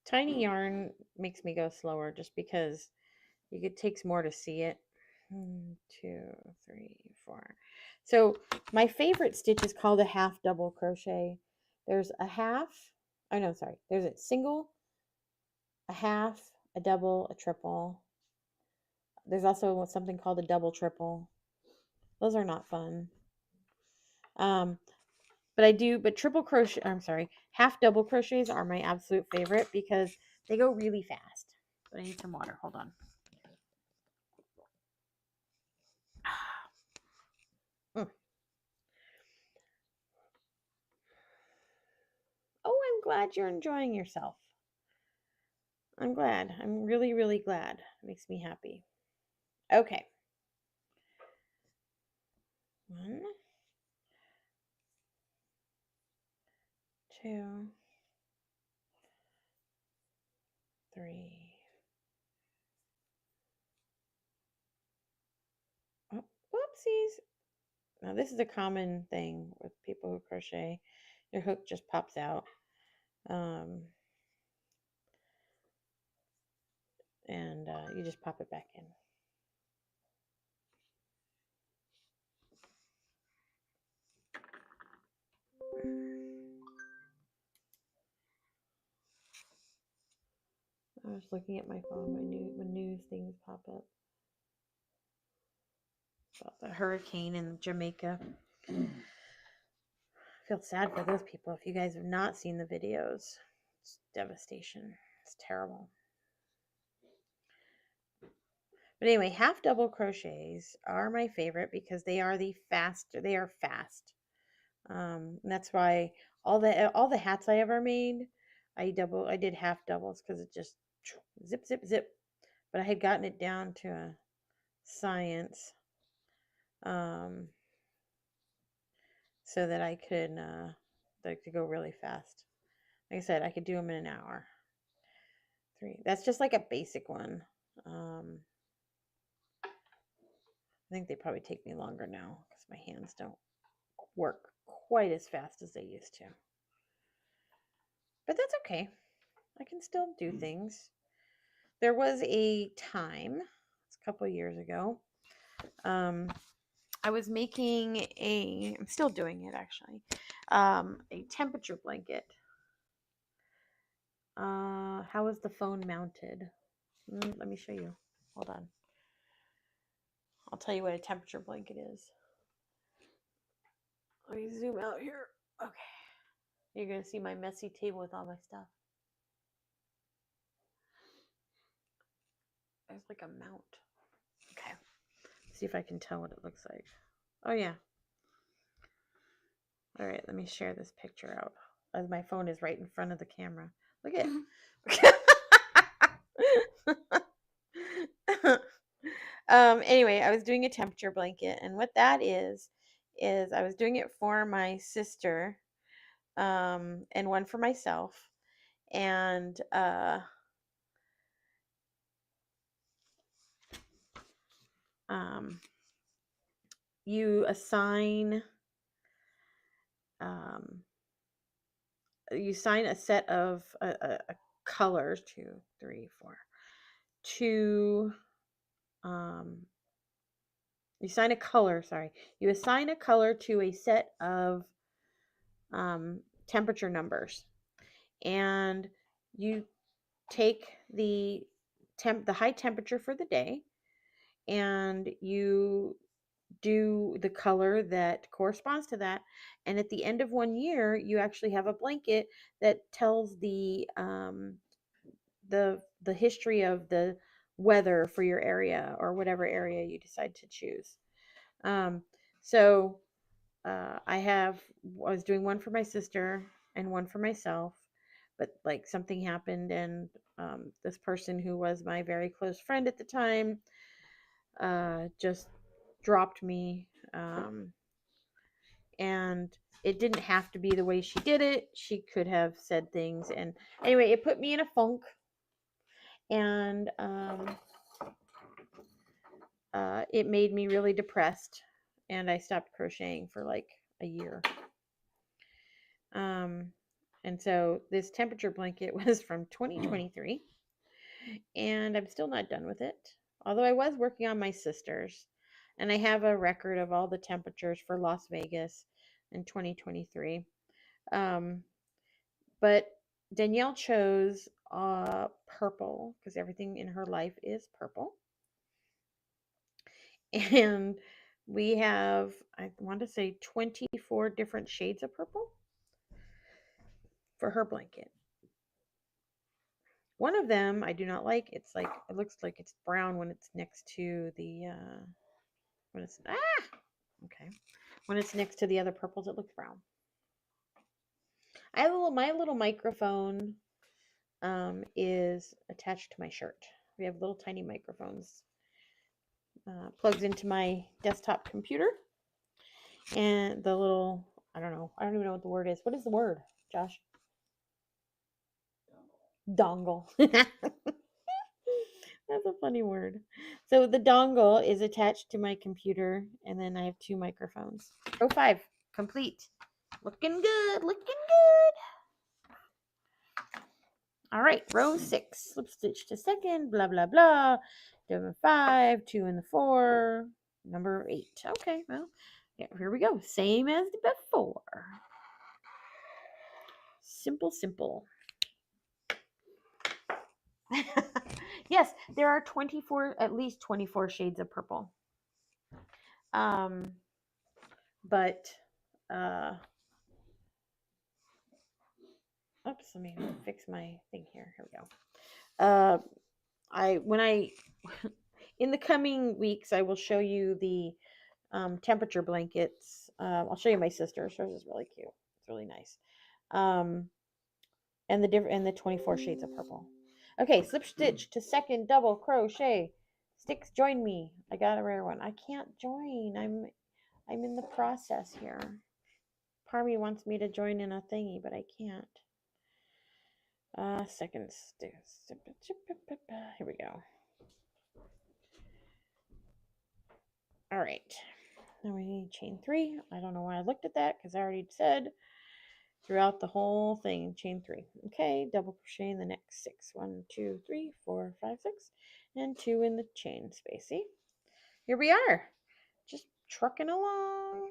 Tiny yarn makes me go slower just because it takes more to see it. 1, 2, 3, 4. So my favorite stitch is called a half double crochet. There's a half. Oh no, sorry. There's a single, a half, a double, a triple. There's also something called a double triple. Those are not fun. But triple crochet, I'm sorry, half double crochets are my absolute favorite because they go really fast. But I need some water. Hold on. Oh, I'm glad you're enjoying yourself. I'm glad. I'm really, really glad. It makes me happy. Okay. 1, 2, 3. Oh, whoopsies. Now, this is a common thing with people who crochet. Your hook just pops out. And you just pop it back in. I was looking at my phone when news things pop up about the hurricane in Jamaica. I feel sad for those people. If you guys have not seen the videos, it's devastation. It's terrible. But anyway, half double crochets are my favorite because they are fast. And that's why all the hats I ever made, I did half doubles because it just zip, zip, zip. But I had gotten it down to a science, so that I could go really fast. Like I said, I could do them in an hour. 3. That's just like a basic one. I think they probably take me longer now because my hands don't work quite as fast as they used to. But that's okay. I can still do things. There was a time, it's a couple of years ago, I was making I'm still doing it actually, a temperature blanket. How is the phone mounted? Let me show you. Hold on. I'll tell you what a temperature blanket is. Let me zoom out here. Okay. You're going to see my messy table with all my stuff. There's like a mount. Okay. See if I can tell what it looks like. Oh, yeah. All right, let me share this picture out. As my phone is right in front of the camera. Look at it. Anyway, I was doing a temperature blanket, and what that is I was doing it for my sister, and one for myself, and you assign a set of colors, 2, 3, 4, 2. You assign a color to a set of temperature numbers, and you take the the high temperature for the day, and you do the color that corresponds to that. And at the end of 1 year, you actually have a blanket that tells the history of the weather for your area or whatever area you decide to choose. So I was doing one for my sister and one for myself, but like something happened, and this person who was my very close friend at the time just dropped me. And it didn't have to be the way she did it. She could have said things, and anyway, it put me in a funk, and it made me really depressed, and I stopped crocheting for like a year. And so this temperature blanket was from 2023, and I'm still not done with it. Although I was working on my sister's, and I have a record of all the temperatures for Las Vegas in 2023. But Danielle chose purple because everything in her life is purple. And we have, I want to say, 24 different shades of purple for her blanket. One of them I do not like. It's like, it looks like it's brown when it's next to the, when it's next to the other purples, it looks brown. I have my little microphone is attached to my shirt. We have little tiny microphones. Plugs into my desktop computer. And the little, I don't even know what the word is. What is the word, Josh? Dongle. That's a funny word. So the dongle is attached to my computer, and then I have 2 microphones. Row 5, complete. Looking good, looking good. All right, row 6, slip stitch to second, blah, blah, blah. Number 5, 2 in the 4, number 8. Okay, well, yeah, here we go. Same as before. Simple, simple. Yes, there are at least 24 shades of purple. But oops, let me fix my thing here. Here we go. In the coming weeks, I will show you the temperature blankets. I'll show you my sister's. Hers is really cute. It's really nice. And the 24 shades of purple. Okay, slip stitch to second double crochet. Styx, join me. I got a rare one. I can't join. I'm in the process here. Part of me wants me to join in a thingy, but I can't. Second stitch. Here we go. All right. Now we need chain 3. I don't know why I looked at that because I already said throughout the whole thing, chain 3. Okay, double crochet in the next 6. 1, 2, 3, 4, 5, 6, and 2 in the chain space. See? Here we are, just trucking along.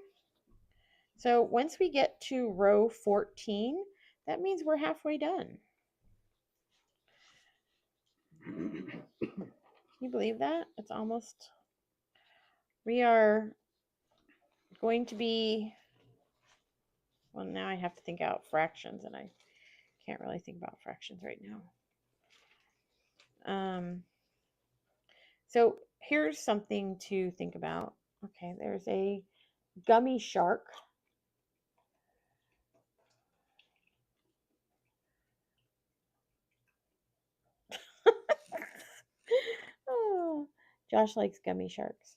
So once we get to row 14, that means we're halfway done. Can you believe that? It's almost, we are going to be, well, now I have to think out fractions, and I can't really think about fractions right now. So here's something to think about. Okay, there's a gummy shark. Oh, Josh likes gummy sharks.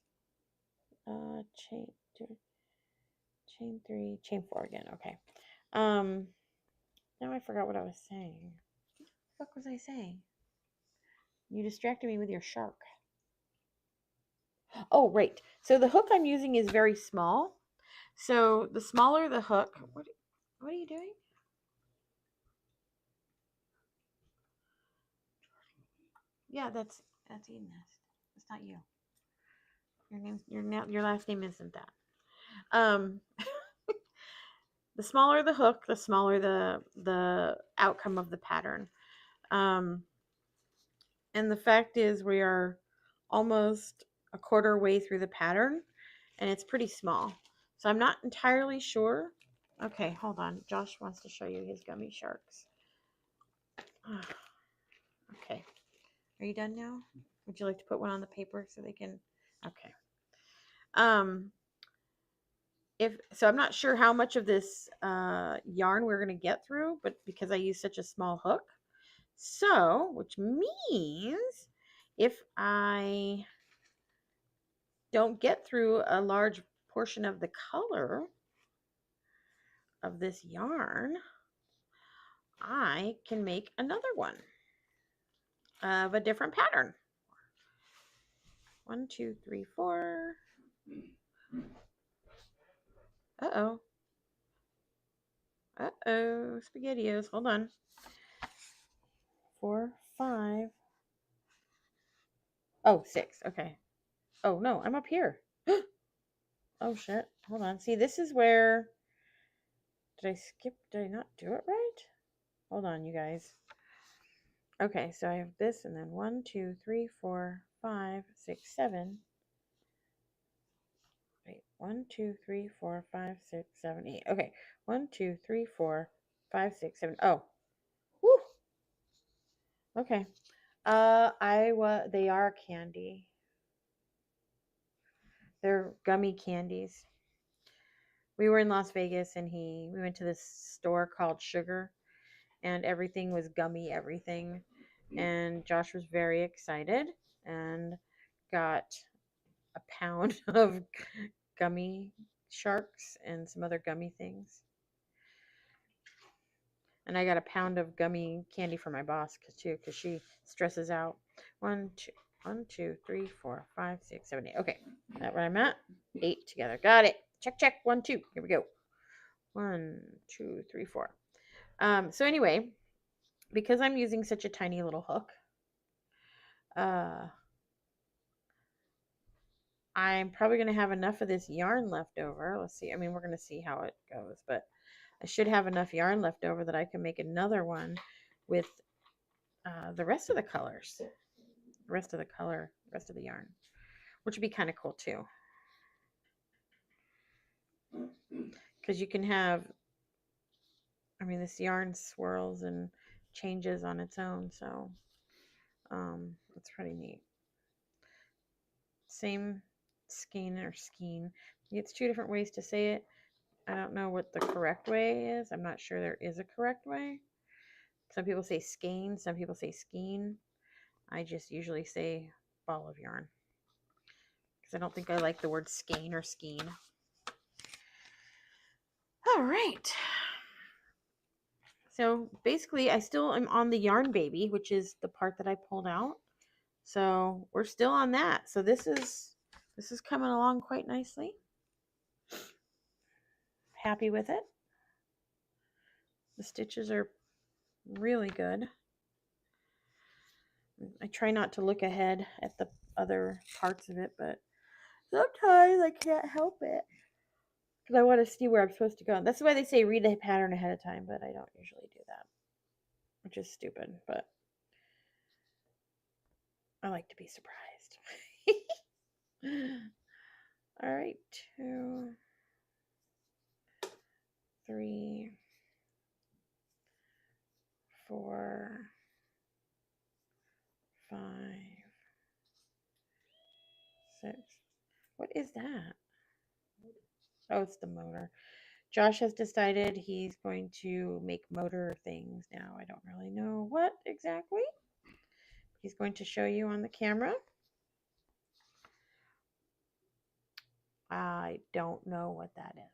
Chain 3, chain 4 again. Okay. Now I forgot what I was saying. What was I saying? You distracted me with your shark. Oh, right. So the hook I'm using is very small. So the smaller the hook, what are you doing? Yeah, that's Eden Nest. It's not you. Your last name isn't that. The smaller the hook, the smaller the outcome of the pattern. And the fact is we are almost a quarter way through the pattern and it's pretty small. So I'm not entirely sure. Okay, hold on. Josh wants to show you his gummy sharks. Okay. Are you done now? Would you like to put one on the paper so they can? Okay. If so, I'm not sure how much of this yarn we're going to get through, but because I use such a small hook, so which means if I don't get through a large portion of the color of this yarn, I can make another one of a different pattern. 1, 2, 3, 4. Uh-oh. Uh-oh. SpaghettiOs. Hold on. 4, 5. Oh, 6. Okay. Oh, no. I'm up here. Oh, shit. Hold on. See, this is where... Did I skip? Did I not do it right? Hold on, you guys. Okay, so I have this and then 1, 2, 3, 4, 5, 6, 7. Wait, 1, 2, 3, 4, 5, 6, 7, 8. Okay, 1, 2, 3, 4, 5, 6, 7. Oh, woo. Okay. They are candy. They're gummy candies. We were in Las Vegas and we went to this store called Sugar, and everything was gummy everything. And Josh was very excited and got a pound of gummy sharks and some other gummy things. And I got a pound of gummy candy for my boss because she stresses out. 1, 2, 3, 4, 5, 6, 7, 8. Okay, is that where I'm at? 8 together. Got it. Check, check. 1, 2. Here we go. 1, 2, 3, 4. So anyway, because I'm using such a tiny little hook, I'm probably going to have enough of this yarn left over. Let's see. I mean, we're going to see how it goes, but I should have enough yarn left over that I can make another one with the rest of the colors, the rest of the yarn, which would be kind of cool too. Because you can have, I mean, this yarn swirls and changes on its own, so it's pretty neat. Same skein or skein. It's 2 different ways to say it. I don't know what the correct way is. I'm not sure there is a correct way. Some people say skein, some people say skein. I just usually say ball of yarn because I don't think I like the word skein or skein. All right. So basically, I still am on the yarn baby, which is the part that I pulled out. So we're still on that. So this is coming along quite nicely. Happy with it. The stitches are really good. I try not to look ahead at the other parts of it, but sometimes I can't help it because I want to see where I'm supposed to go. That's why they say read the pattern ahead of time, but I don't usually do that, which is stupid, but I like to be surprised. All right, 2, 3, 4, 5, 6. What is that? Oh, it's the motor. Josh has decided he's going to make motor things now. I don't really know what exactly. He's going to show you on the camera. I don't know what that is.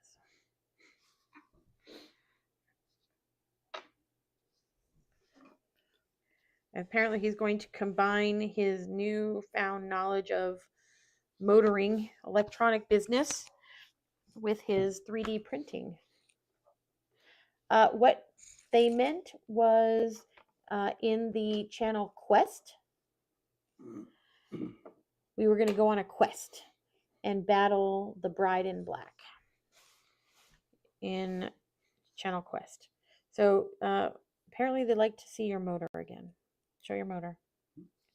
Apparently he's going to combine his newfound knowledge of motoring electronic business with his 3D printing. What they meant was in the channel Quest, we were going to go on a quest and battle the Bride in Black in channel Quest. So apparently they'd like to see your motor again. Show your motor.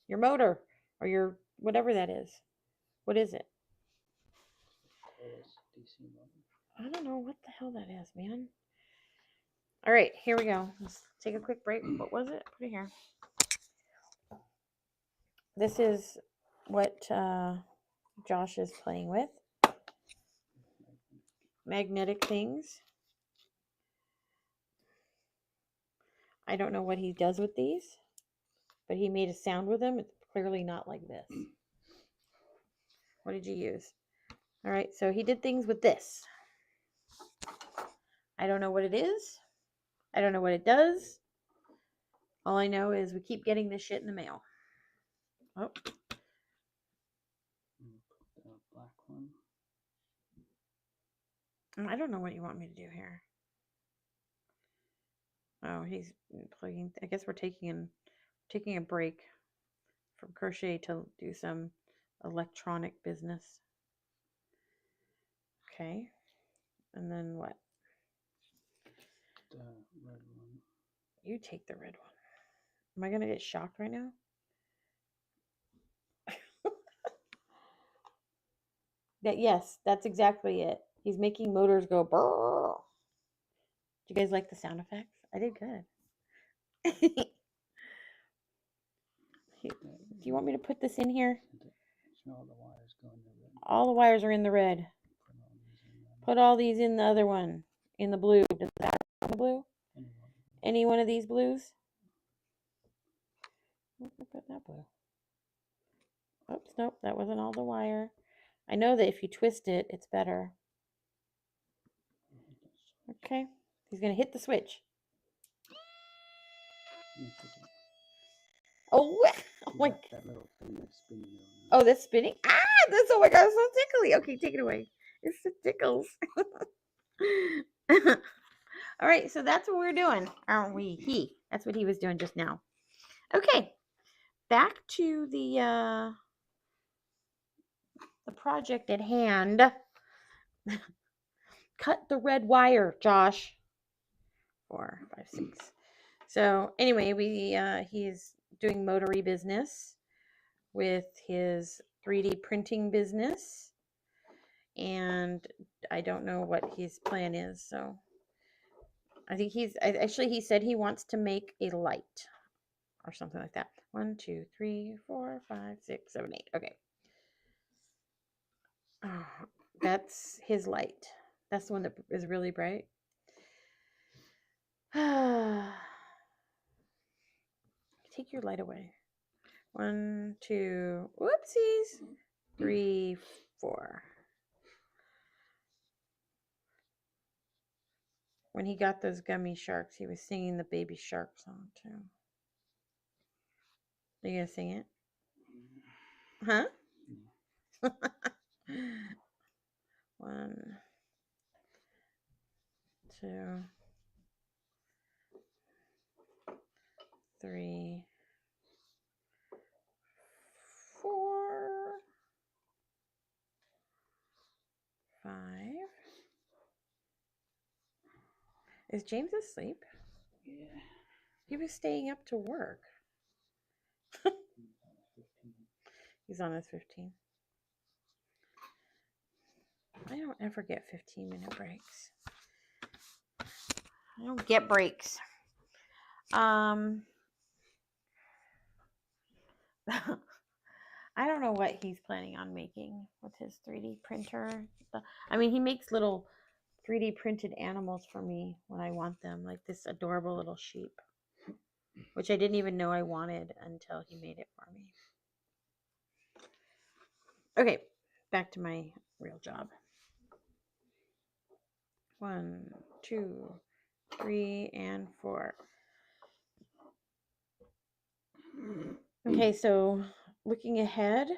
Your motor or your whatever that is. What is it? Coil's DC motor. I don't know what the hell that is, man. All right, here we go. Let's take a quick break. What was it? Put it here. This is what Josh is playing with. Magnetic things. I don't know what he does with these, but he made a sound with them. It's clearly not like this. What did you use? All right, so he did things with this. I don't know what it is. I don't know what it does. All I know is we keep getting this shit in the mail. Oh. The black one. I don't know what you want me to do here. Oh, he's plugging. I guess we're taking a break from crochet to do some electronic business. Okay. And then what? The red one. You take the red one. Am I going to get shocked right now? Yes, that's exactly it. He's making motors go brrr. Do you guys like the sound effects? I did good. Do you want me to put this in here? All the wires go in the red. All the wires are in the red. Put all these in the other one. In the blue. Does that in the blue? Any one of these blues? Put that blue. Oops, nope, that wasn't all the wire. I know that if you twist it, it's better. Okay, he's gonna hit the switch. Oh, oh my! That little thing that's spinning. Oh, that's spinning. Ah, that's oh my god, it's so tickly. Okay, take it away. It's the tickles. All right, so that's what we're doing, aren't we? That's what he was doing just now. Okay, back to the project at hand. Cut the red wire, Josh. 4, 5, 6. So anyway, he's doing motory business with his 3D printing business, and I don't know what his plan is. So I think he said he wants to make a light or something like that. 1, 2, 3, 4, 5, 6, 7, 8. Okay. Oh, that's his light. That's the one that is really bright. Take your light away. 1, 2, whoopsies. 3, 4. When he got those gummy sharks, he was singing the Baby Shark song too. Are you gonna sing it? Huh? 1, 2, 3, 4, 5. Is James asleep? Yeah. He was staying up to work. He's on his 15. I don't ever get 15-minute breaks. I don't get breaks. I don't know what he's planning on making with his 3D printer. I mean, he makes little 3D printed animals for me when I want them, like this adorable little sheep, which I didn't even know I wanted until he made it for me. Okay, back to my real job. 1, 2, 3, and 4. Okay, so looking ahead,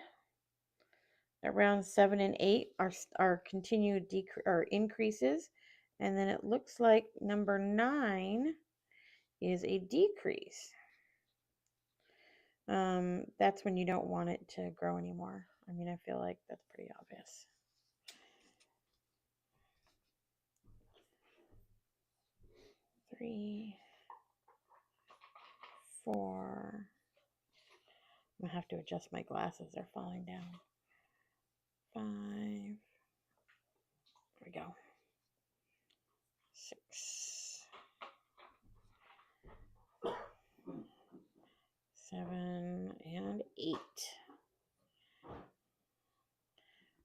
around 7 and 8 are continued increases, and then it looks like number 9 is a decrease. That's when you don't want it to grow anymore. I mean, I feel like that's pretty obvious. Three, 4, I have to adjust my glasses. They're falling down. 5. There we go. 6. 7 and 8.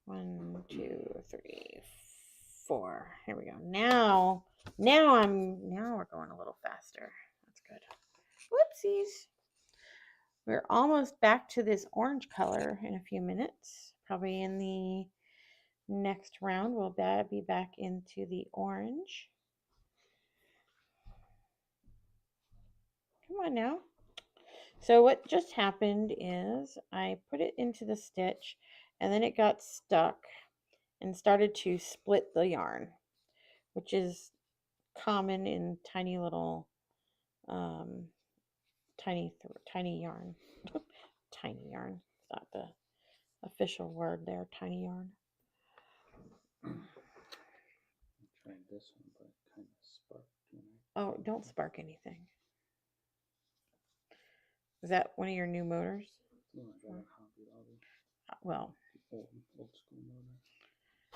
1, 2, 3, 4. Here we go. Now we're going a little faster. That's good. Whoopsies. We're almost back to this orange color in a few minutes. Probably in the next round, we'll be back into the orange. Come on now. So what just happened is I put it into the stitch and then it got stuck and started to split the yarn, which is common in tiny little tiny yarn. Tiny yarn. It's not the official word there, tiny yarn. Tried this one, but it kind of sparked. Oh, don't spark anything. Is that one of your new motors? No, I got a Hobby Lobby. Well, Old school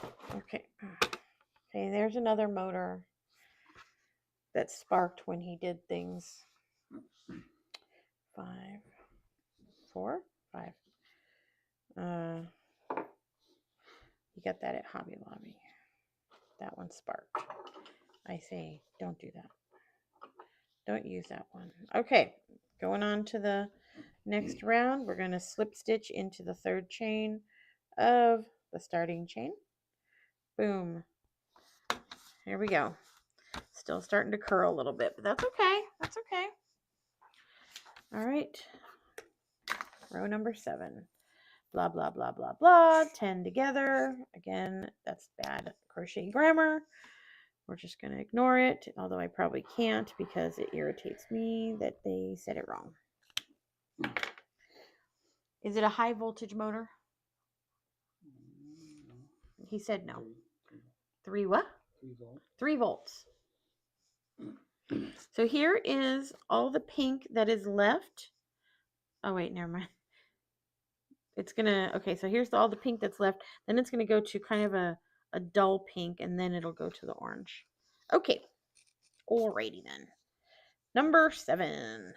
motor. okay. Okay, there's another motor that sparked when he did things. 5, 4, 5. You got that at Hobby Lobby. That one sparked. I say, don't do that. Don't use that one. Okay, going on to the next round. We're going to slip stitch into the 3rd chain of the starting chain. Boom. Here we go. Still starting to curl a little bit, but that's okay. That's okay. All right. Row number 7. Blah, blah, blah, blah, blah. 10 together. Again, that's bad crochet grammar. We're just going to ignore it, although I probably can't because it irritates me that they said it wrong. Is it a high voltage motor? He said no. 3 what? 3 volts. 3 volts. So here is all the pink that is left. Oh, wait, never mind. It's going to, okay, so here's all the pink that's left. Then it's going to go to kind of a dull pink, and then it'll go to the orange. Okay. Alrighty then. Number 7.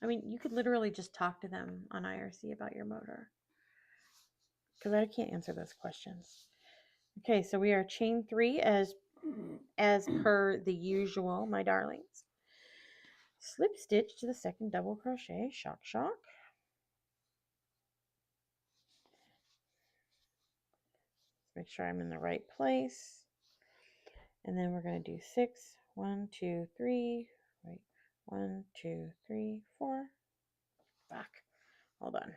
I mean, you could literally just talk to them on IRC about your motor, because I can't answer those questions. Okay, so we are chain 3 as per the usual, my darlings. Slip stitch to the 2nd double crochet, shock, shock. Make sure I'm in the right place. And then we're going to do 6. 1, 2, 3. Wait, 1, 2, 3, 4. Fuck. Hold on.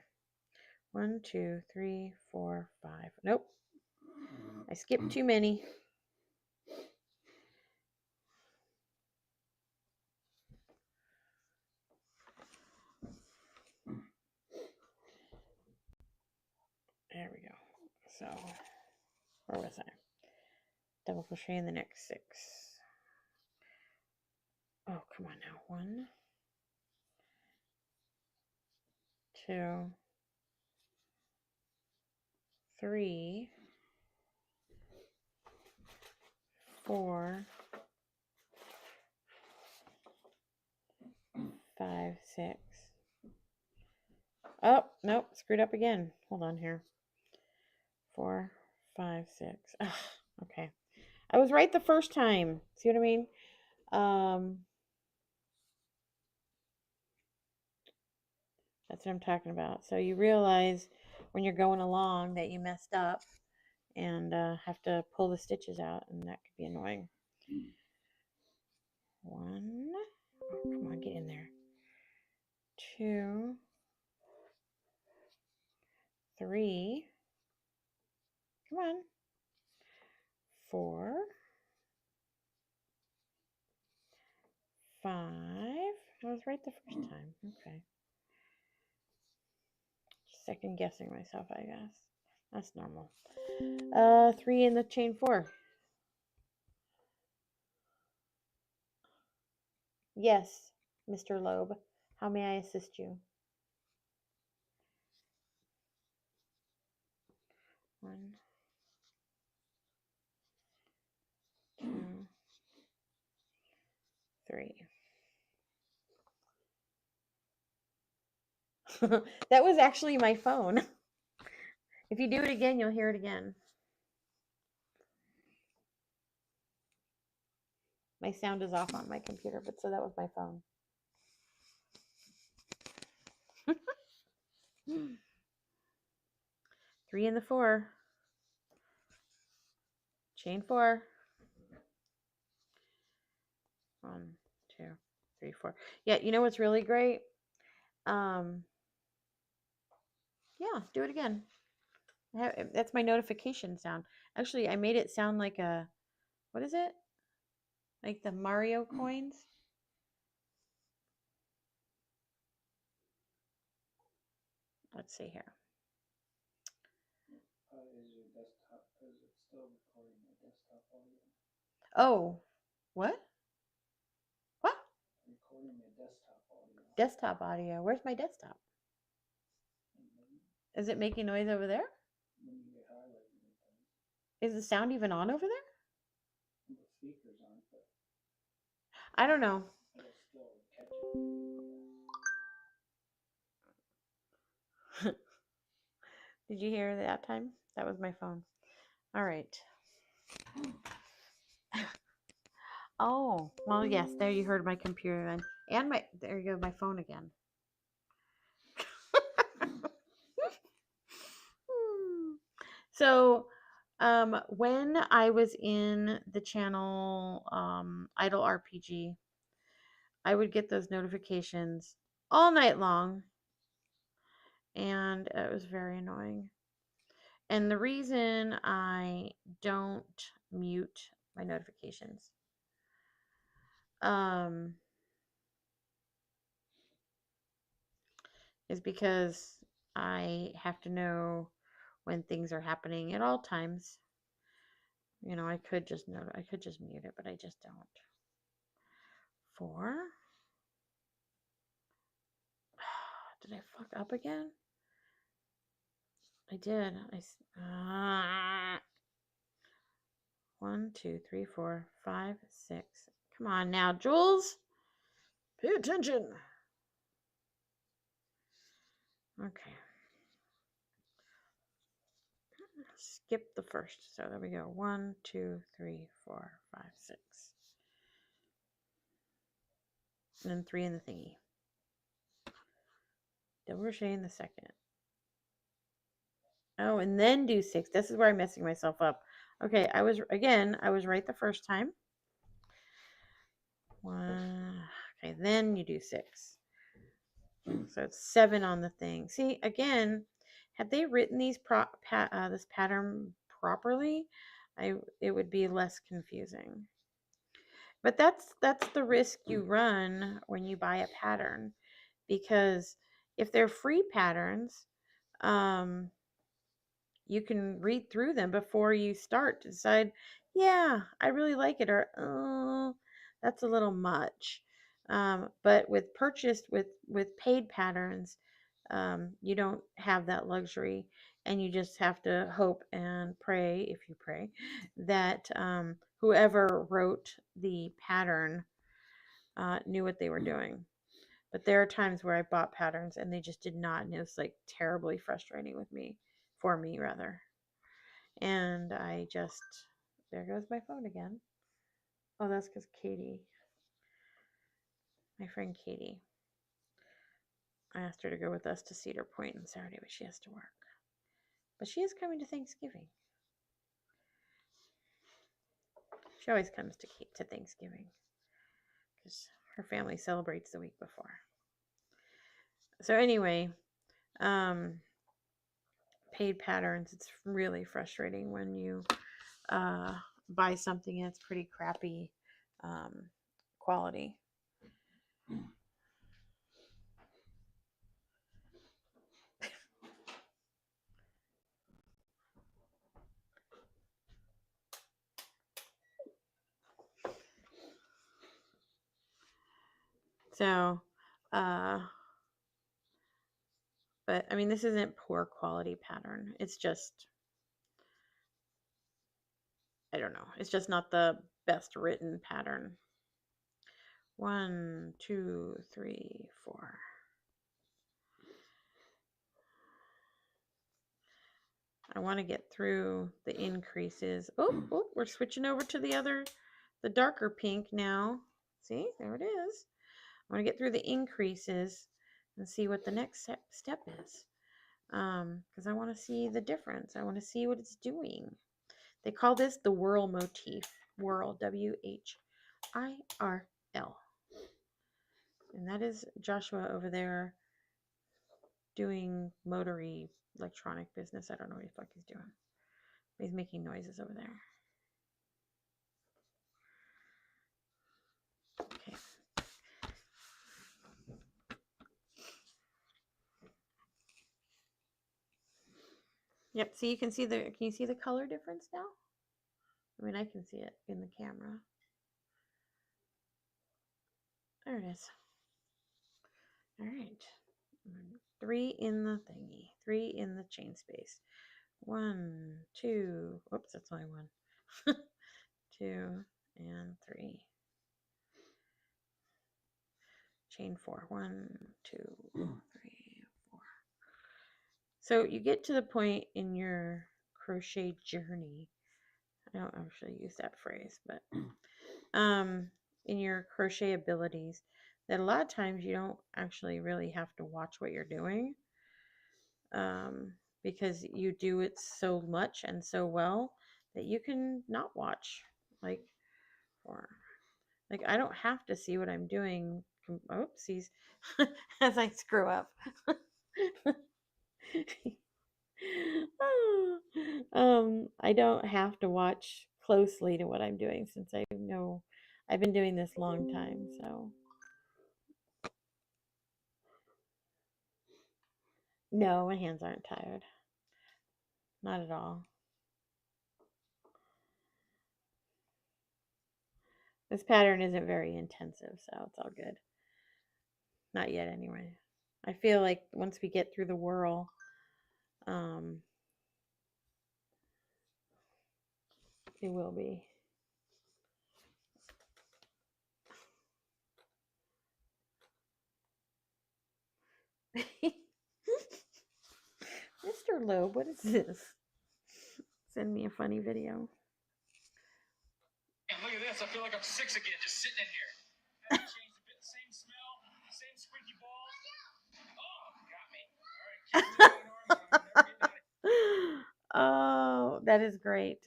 1, 2, 3, 4, 5. Nope. I skipped too many. There we go. So, where was I? Double crochet in the next 6. Oh, come on now. 1, 2, 3, 4, 5, 6. Oh, nope, screwed up again. Hold on here. 4, 5, 6. Ugh, okay. I was right the first time. See what I mean? That's what I'm talking about. So you realize when you're going along that you messed up and have to pull the stitches out, and that could be annoying. 1. Oh, come on, get in there. 2, 3. Come on. 4, 5. I was right the first time. Okay. Second guessing myself, I guess. That's normal. 3 in the chain 4. Yes, Mr. Loeb. How may I assist you? 1, 2, 3. That was actually my phone. If you do it again, you'll hear it again. My sound is off on my computer, but so that was my phone. 3 and the 4. Chain 4. 1, 2, 3, 4. Yeah, you know what's really great? Yeah, do it again. That's my notification sound. Actually, I made it sound like a, what is it? Like the Mario coins? Let's see here. Is your desktop, is it still recording your desktop audio? Oh, what? What? Recording your desktop audio. Desktop audio. Where's my desktop? Is it making noise over there? When you get highlighted, it does. Is the sound even on over there? The speakers aren't, but I don't know. it'll still catch it. Did you hear that time? That was my phone. All right. Oh, well, yes, there you heard my computer then. And there you go, my phone again. So, when I was in the channel Idle RPG, I would get those notifications all night long, and it was very annoying. And the reason I don't mute my notifications is because I have to know when things are happening at all times. You know, I could just mute it, but I just don't. 4. Did I fuck up again? I did. 1, 2, 3, 4, 5, 6. Come on now, Jules. Pay attention. Okay. Skip the first. So there we go. 1, 2, 3, 4, 5, 6. And then 3 in the thingy. Double crochet in the second. Oh, and then do 6. This is where I'm messing myself up. Okay, I was right the first time. 1. Okay, then you do 6. So it's 7 on the thing. See, again, had they written these this pattern properly, it would be less confusing. But that's the risk you run when you buy a pattern, because if they're free patterns, you can read through them before you start to decide, yeah, I really like it, or oh, that's a little much. But with paid patterns, you don't have that luxury, and you just have to hope and pray, if you pray, that whoever wrote the pattern knew what they were doing. But there are times where I bought patterns and they just did not, and it was like terribly frustrating for me rather. And there goes my phone again. Oh, that's because Katie, my friend Katie, I asked her to go with us to Cedar Point on Saturday, but she has to work. But she is coming to Thanksgiving. She always comes to Thanksgiving because her family celebrates the week before. So anyway, paid patterns, it's really frustrating when you buy something and it's pretty crappy quality. So But I mean, this isn't poor quality pattern. It's just, I don't know. It's just not the best written pattern. 1, 2, 3, 4. I want to get through the increases. Oh, we're switching over to the darker pink now. See, there it is. I want to get through the increases and see what the next step is. Because I want to see the difference. I want to see what it's doing. They call this the whirl motif. Whirl, W-H-I-R-L. And that is Joshua over there doing motory electronic business. I don't know what the fuck he's doing. He's making noises over there. Okay. Yep, so you can see can you see the color difference now? I mean, I can see it in the camera. There it is. All right. 3 in the thingy. 3 in the chain space. 1, 2. Oops, that's only 1. 2 and 3. Chain 4. 1, 2, 3, 4. So you get to the point in your crochet journey. I don't actually use that phrase, but in your crochet abilities, that a lot of times you don't actually really have to watch what you're doing, because you do it so much and so well that you can not watch. Like I don't have to see what I'm doing. Oopsies. As I screw up. I don't have to watch closely to what I'm doing, since I know I've been doing this long time. So no, my hands aren't tired. Not at all. This pattern isn't very intensive, so it's all good. Not yet, anyway. I feel like once we get through the whirl, it will be. Mr. Loeb, what is this? Send me a funny video. Look at this. I feel like I'm 6 again, just sitting in here. Haven't changed a bit. Same smell, same squeaky balls. Oh, got me. Oh, that is great.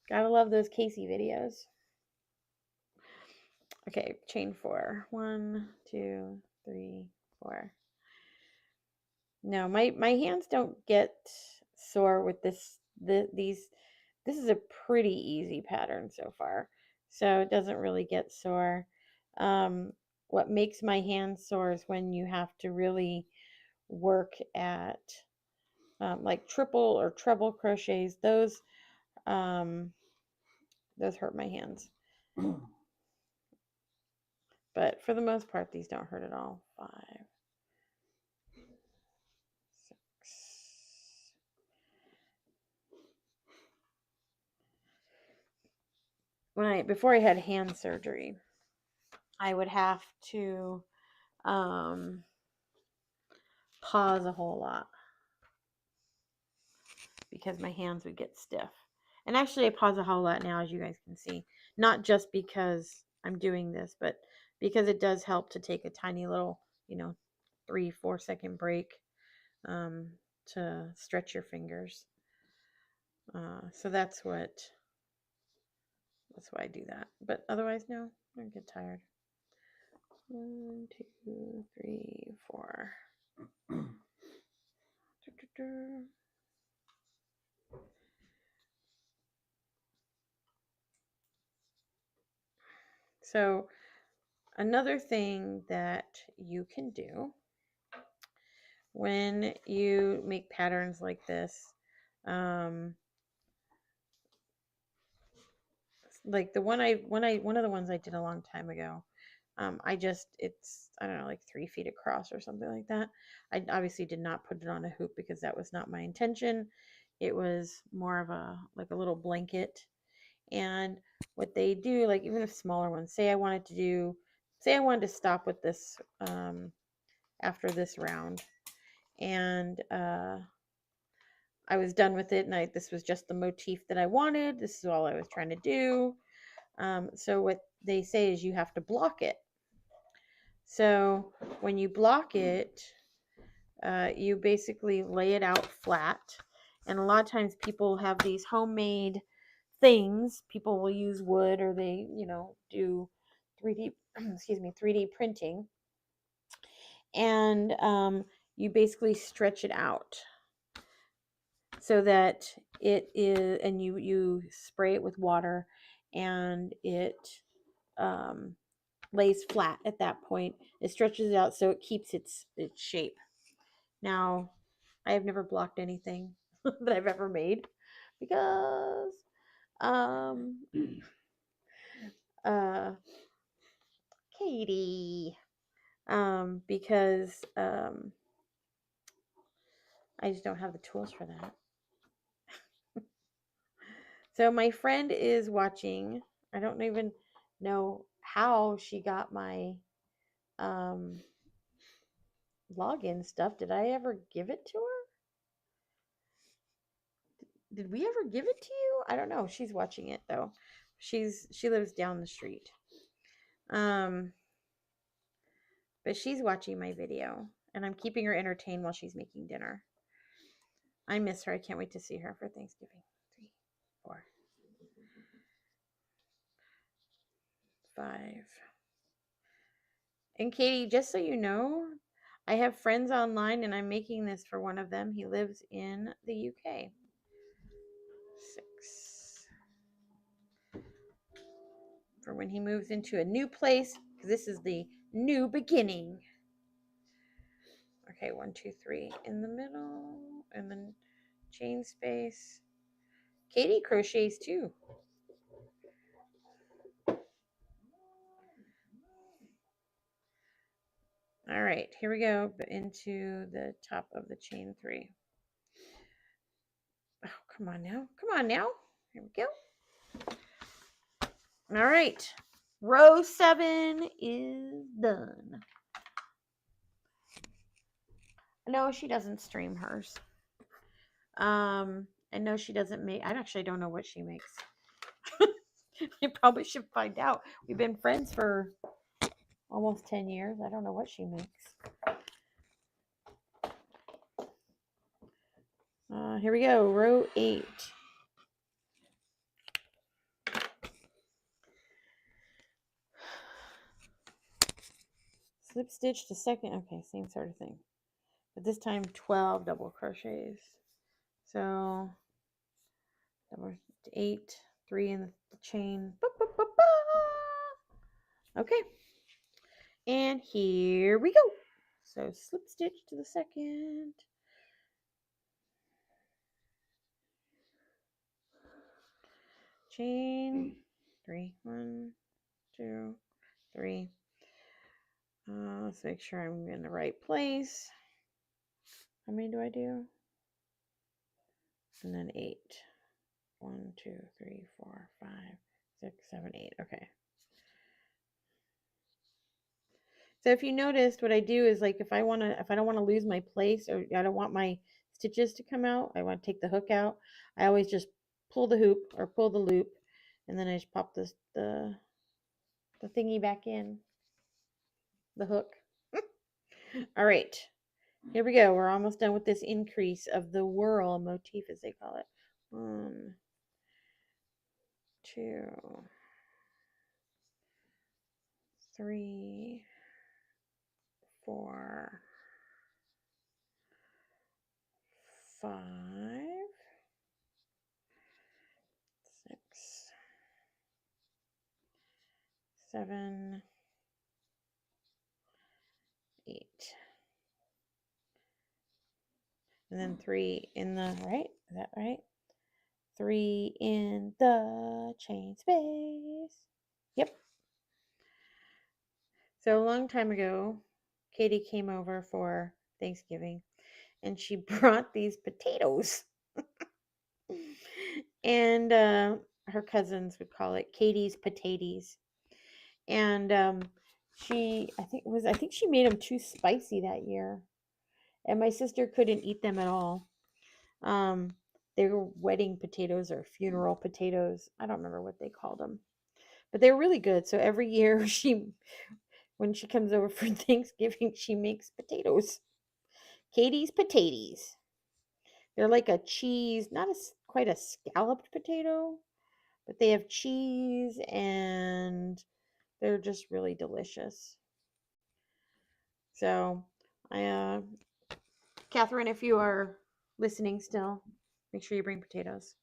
Gotta love those Casey videos. Okay, chain 4. 1, 2, 3, 4. No, my hands don't get sore with these. This is a pretty easy pattern so far, so it doesn't really get sore. What makes my hands sore is when you have to really work at like triple or treble crochets. Those hurt my hands. But for the most part, these don't hurt at all. 5, 6. Before I had hand surgery, I would have to pause a whole lot because my hands would get stiff. And actually, I pause a whole lot now, as you guys can see. Not just because I'm doing this, but because it does help to take a tiny little, 3-4 second break to stretch your fingers. So that's why I do that. But otherwise, no, I don't get tired. 1, 2, 3, 4. So another thing that you can do when you make patterns like this, like the one one of the ones I did a long time ago. It's, I don't know, like 3 feet across or something like that. I obviously did not put it on a hoop because that was not my intention. It was more of a, like a little blanket. And what they do, like even if smaller ones, say I wanted to stop with this after this round, and I was done with it, and this was just the motif that I wanted. This is all I was trying to do. So what they say is you have to block it. So when you block it, you basically lay it out flat. And a lot of times people have these homemade things. People will use wood, or they, do 3D, 3D printing. And you basically stretch it out so that it is, and you spray it with water, and it lays flat at that point. It stretches it out so it keeps its shape. Now, I have never blocked anything that I've ever made because Katie, because I just don't have the tools for that. So my friend is watching. I don't even know how she got my login stuff. Did I ever give it to her? Did we ever give it to you? I don't know. She's watching it though. She lives down the street. But she's watching my video, and I'm keeping her entertained while she's making dinner. I miss her. I can't wait to see her for Thanksgiving. 3, 4, 5. And Katie, just so you know, I have friends online, and I'm making this for one of them. He lives in the UK. 6. For when he moves into a new place, because this is the new beginning. Okay, 1, 2, 3 in the middle, and then chain space. Katie crochets too. All right, here we go into the top of the chain 3. Oh, come on now. Come on now. Here we go. All right. Row 7 is done. No, she doesn't stream hers. I know she doesn't make, I actually don't know what she makes. I probably should find out. We've been friends for almost 10 years. I don't know what she makes. Here we go. Row 8. Slip stitch to second. Okay, same sort of thing. But this time 12 double crochets. So 8, 3 in the chain. Okay. And here we go. So slip stitch to the second. Chain 3. 1, 2, 3. Let's make sure I'm in the right place. How many do I do? And then 8. 1, 2, 3, 4, 5, 6, 7, 8. Okay. So if you noticed, what I do is, like, if I don't want to lose my place, or I don't want my stitches to come out, I want to take the hook out, I always just pull the hoop or pull the loop, and then I just pop the thingy back in, the hook. All right, here we go. We're almost done with this increase of the whirl motif, as they call it. 1, 2, 3, 4, 5, 6, 7, 8. And then 3 in the right. Is that right? 3 in the chain space. Yep. So a long time ago, Katie came over for Thanksgiving and she brought these potatoes. And her cousins would call it Katie's potatoes. And I think she made them too spicy that year. And my sister couldn't eat them at all. They were wedding potatoes or funeral potatoes. I don't remember what they called them. But they were really good. So every year when she comes over for Thanksgiving, she makes potatoes. Katie's potatoes. They're like a cheese, not quite a scalloped potato, but they have cheese and they're just really delicious. So, Catherine, if you are listening still, make sure you bring potatoes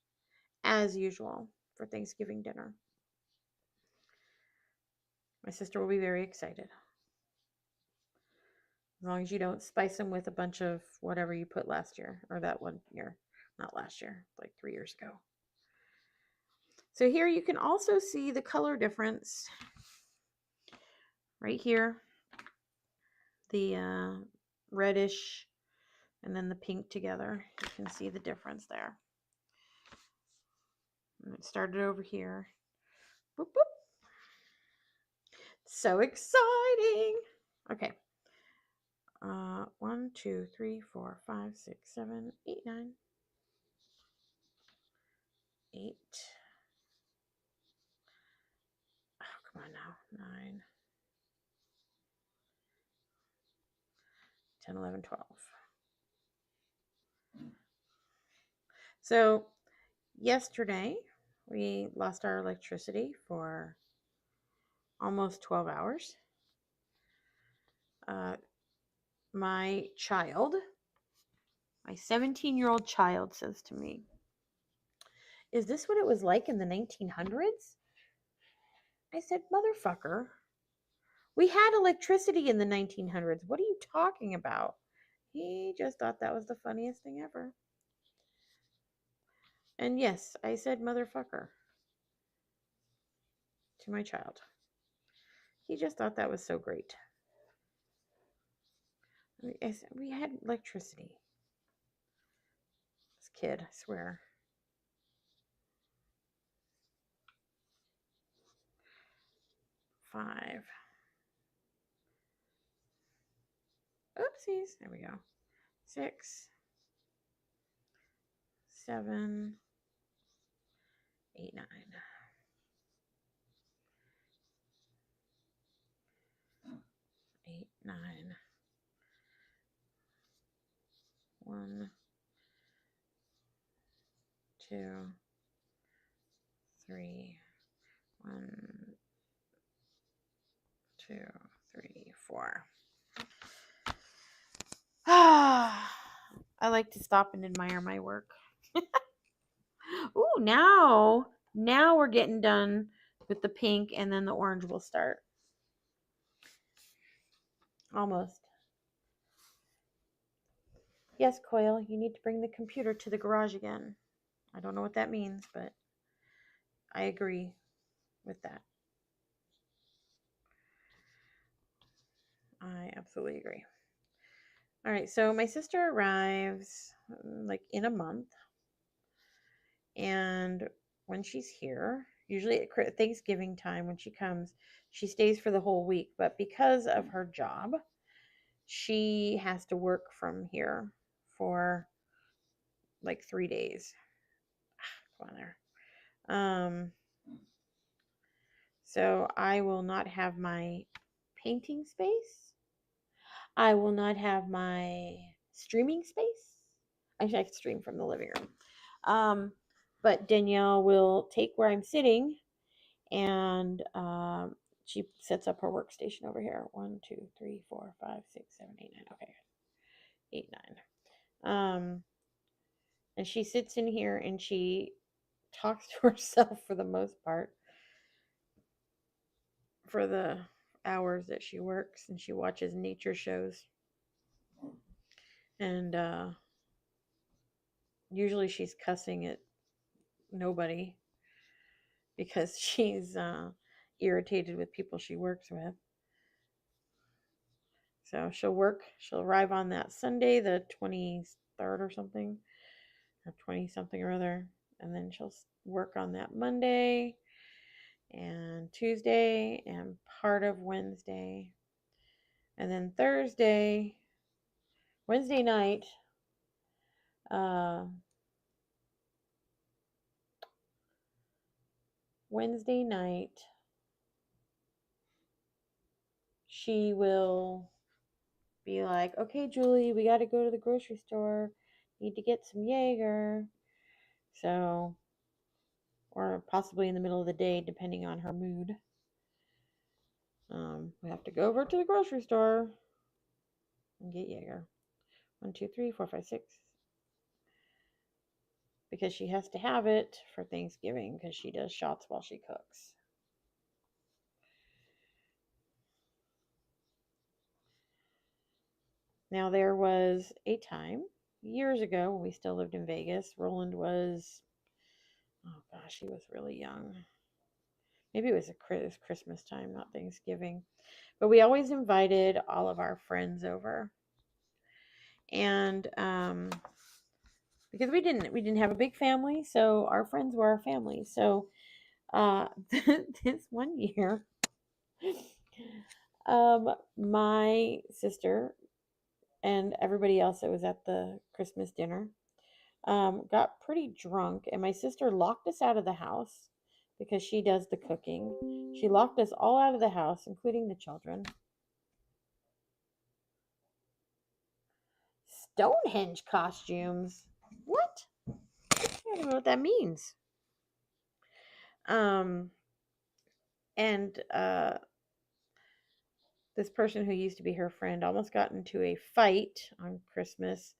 as usual for Thanksgiving dinner. My sister will be very excited. As long as you don't spice them with a bunch of whatever you put last year or that one year. Not last year, like 3 years ago. So here you can also see the color difference right here. The reddish and then the pink together. You can see the difference there. And it started over here. Boop, boop. So exciting. Okay. 1, 2, 3, 4, 5, 6, 7, 8, 9. 8. Oh, come on now. 9, 10, 11, 12. So yesterday we lost our electricity for almost 12 hours. My child, my 17-year-old child says to me, "Is this what it was like in the 1900s?" I said, "Motherfucker, we had electricity in the 1900s. What are you talking about?" He just thought that was the funniest thing ever. And yes, I said motherfucker to my child. He just thought that was so great. I said, we had electricity. This kid, I swear. Five. Oopsies. There we go. 6, 7, 8, 9. 8, 9. 1, 2, 3. 1, 2, 3, 4. I like to stop and admire my work. Ooh, now we're getting done with the pink and then the orange will start. Almost. Yes, Coyle, you need to bring the computer to the garage again. I don't know what that means, but I agree with that. I absolutely agree. All right, so my sister arrives like in a month. And when she's here, usually at Thanksgiving time when she comes, she stays for the whole week. But because of her job, she has to work from here for like 3 days. Come on there. So I will not have my painting space. I will not have my streaming space. Actually, I can stream from the living room. But Danielle will take where I'm sitting and she sets up her workstation over here. 1, 2, 3, 4, 5, 6, 7, 8, 9. Okay. 8, 9. And she sits in here and she talks to herself for the most part for the hours that she works, and she watches nature shows. And usually she's cussing at nobody because she's irritated with people she works with. So she'll arrive on that Sunday, the 23rd or something, or 20 something or other. And then she'll work on that Monday and Tuesday and part of Wednesday. And then Wednesday night, she will be like, okay, Julie, we got to go to the grocery store. Need to get some Jaeger. So, or possibly in the middle of the day, depending on her mood. We have to go over to the grocery store and get Jaeger. 1, 2, 3, 4, 5, 6. Because she has to have it for Thanksgiving because she does shots while she cooks. Now, there was a time years ago when we still lived in Vegas. Roland was, oh gosh, he was really young. Maybe it was Christmas time, not Thanksgiving. But we always invited all of our friends over. And because we didn't have a big family, so our friends were our family. So this one year, my sister and everybody else that was at the Christmas dinner got pretty drunk, and my sister locked us out of the house because she does the cooking. She locked us all out of the house, including the children. Stonehenge costumes? What? I don't know what that means. And this person who used to be her friend almost got into a fight on Christmas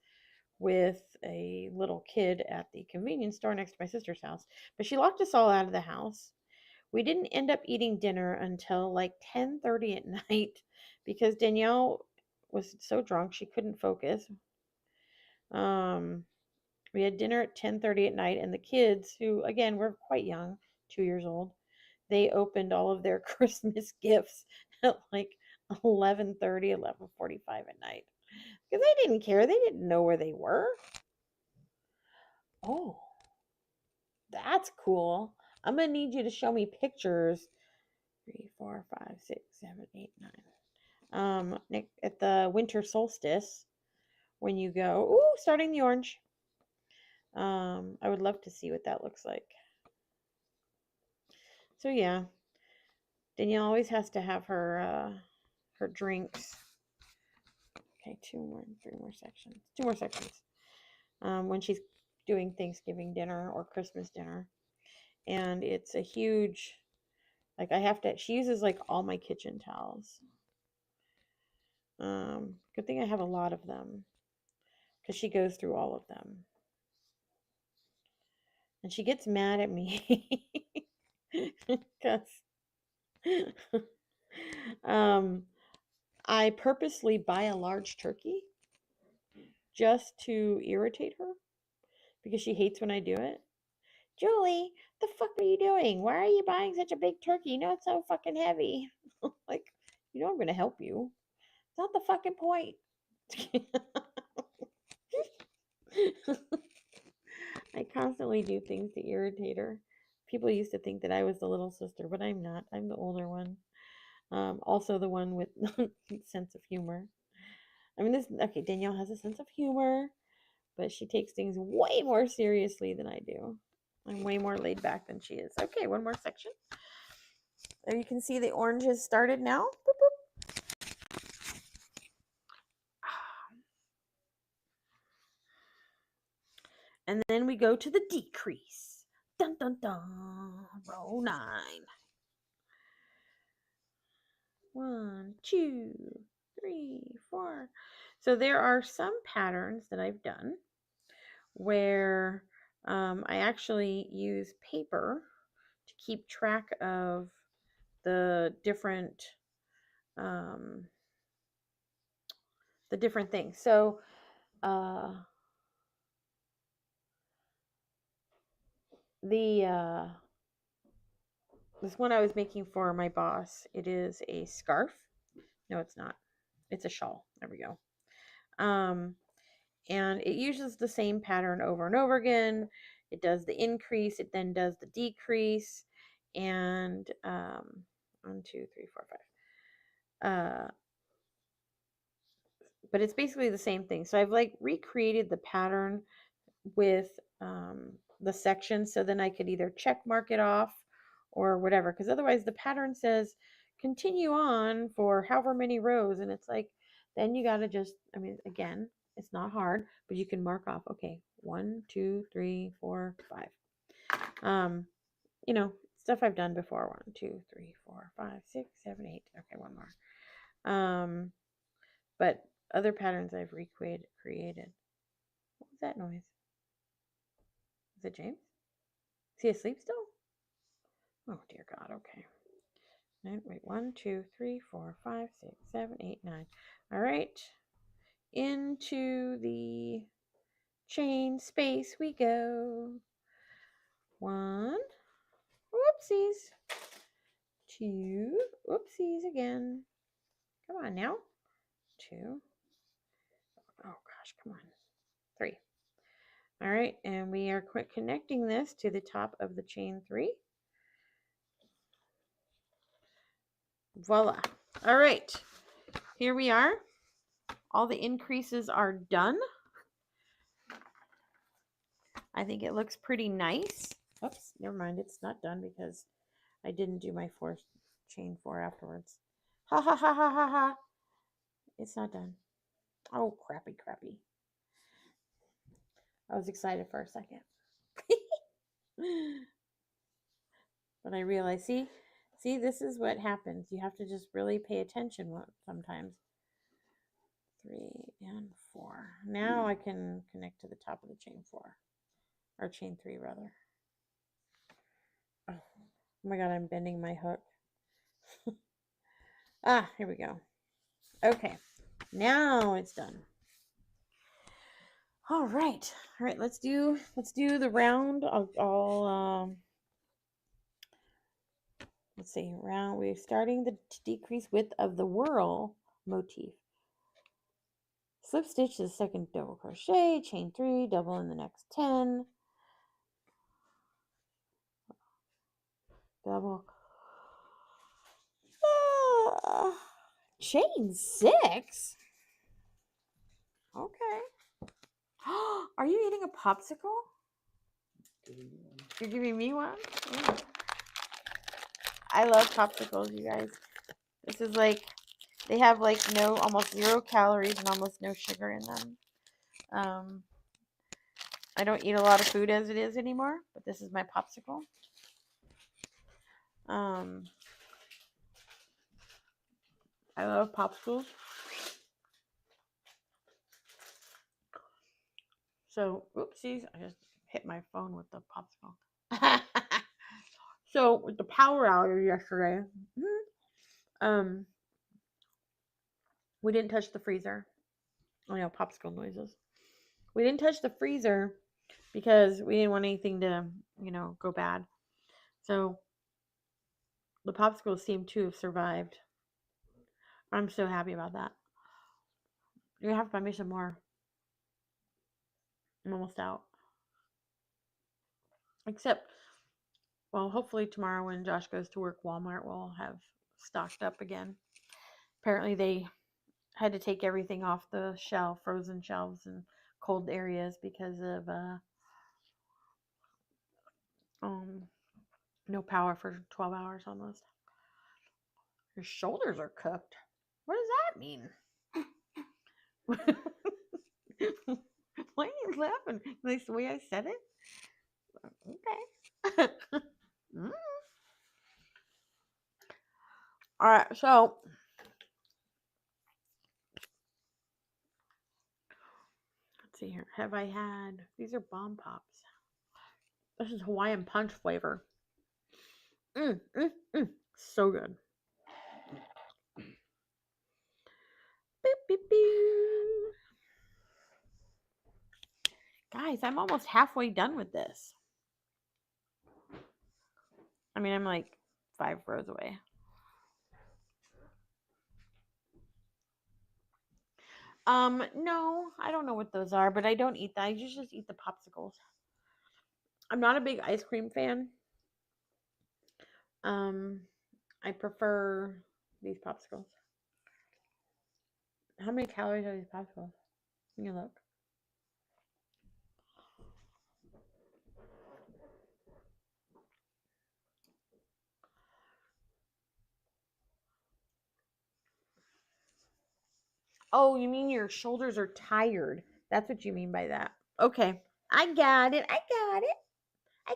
with a little kid at the convenience store next to my sister's house. But she locked us all out of the house. We didn't end up eating dinner until like 10:30 at night because Danielle was so drunk she couldn't focus. We had dinner at 10:30 at night, and the kids, who again were quite young, 2 years old, they opened all of their Christmas gifts at like 11:30, 11:45 at night because they didn't care. They didn't know where they were. Oh, that's cool. I'm gonna need you to show me pictures. 3, 4, 5, 6, 7, 8, 9. At the winter solstice, when you go, ooh, starting the orange. I would love to see what that looks like. So yeah, Danielle always has to have her drinks. Okay, 2 more sections. When she's doing Thanksgiving dinner or Christmas dinner, and it's a huge, like she uses like all my kitchen towels. Good thing I have a lot of them because she goes through all of them. And she gets mad at me because I purposely buy a large turkey just to irritate her because she hates when I do it. Julie, the fuck are you doing? Why are you buying such a big turkey? You know it's so fucking heavy. Like, you know I'm going to help you. It's not the fucking point. I constantly do things to irritate her. People used to think that I was the little sister, but I'm not. I'm the older one. Also the one with sense of humor. I mean, Danielle has a sense of humor, but she takes things way more seriously than I do. I'm way more laid back than she is. Okay, one more section. There you can see the orange has started now. Boop, boop. And then we go to the decrease. Dun dun dun. Row 9. 1, 2, 3, 4. So there are some patterns that I've done where I actually use paper to keep track of the different things. So the this one I was making for my boss, it is a scarf. No, it's not. It's a shawl. There we go. And it uses the same pattern over and over again. It does the increase, it then does the decrease, and 1, 2, 3, 4, 5. But it's basically the same thing. So I've like recreated the pattern with the section, so then I could either check mark it off or whatever, because otherwise the pattern says continue on for however many rows, and it's like, then you got to just, I mean, again, it's not hard, but you can mark off, okay, 1, 2, 3, 4, 5. You know, stuff I've done before. 1, 2, 3, 4, 5, 6, 7, 8. Okay, one more. But other patterns I've created. What was that noise? Is it James? Is he asleep still? Oh dear God. Okay. Wait. 1, 2, 3, 4, 5, 6, 7, 8, 9. All right. Into the chain space we go. 1. Whoopsies. 2. Whoopsies again. Come on now. 2. Oh gosh, come on. 3. All right, and we are connecting this to the top of the chain 3. Voila. All right, here we are. All the increases are done. I think it looks pretty nice. Oops, never mind. It's not done because I didn't do my chain 4 afterwards. Ha ha ha ha ha ha. It's not done. Oh, crappy. I was excited for a second. But I realized, see, this is what happens. You have to just really pay attention sometimes. 3 and 4. Now I can connect to the top of the chain 4. Or chain 3, rather. Oh my God, I'm bending my hook. Here we go. Okay, now it's done. All right, let's do the round. I'll let's see, round. We're starting the decrease width of the whirl motif. Slip stitch the second double crochet, chain 3, double in the next 10, double, chain 6. Okay. Are you eating a popsicle? You're giving me one? Ooh. I love popsicles, you guys. This is like, they have like almost 0 calories and almost no sugar in them. I don't eat a lot of food as it is anymore, but this is my popsicle. I love popsicles. So, oopsies, I just hit my phone with the popsicle. So, with the power outage yesterday, we didn't touch the freezer. Oh, no, popsicle noises. We didn't touch the freezer because we didn't want anything to, go bad. So, the popsicles seem to have survived. I'm so happy about that. You have to buy me some more. I'm almost out. Except, well, hopefully tomorrow when Josh goes to work, Walmart will have stocked up again. Apparently they had to take everything off the shelf, frozen shelves and cold areas because of no power for 12 hours almost. Your shoulders are cooked. What does that mean? Why are you laughing? Like the way I said it? Okay. All right, so let's see here. Have I had, these are bomb pops. This is Hawaiian punch flavor. So good. Beep, beep, beep. Guys, I'm almost halfway done with this. I mean, I'm like 5 rows away. No, I don't know what those are, but I don't eat that. I just eat the popsicles. I'm not a big ice cream fan. I prefer these popsicles. How many calories are these popsicles? Can you look? Oh, you mean your shoulders are tired. That's what you mean by that. Okay. I got it. I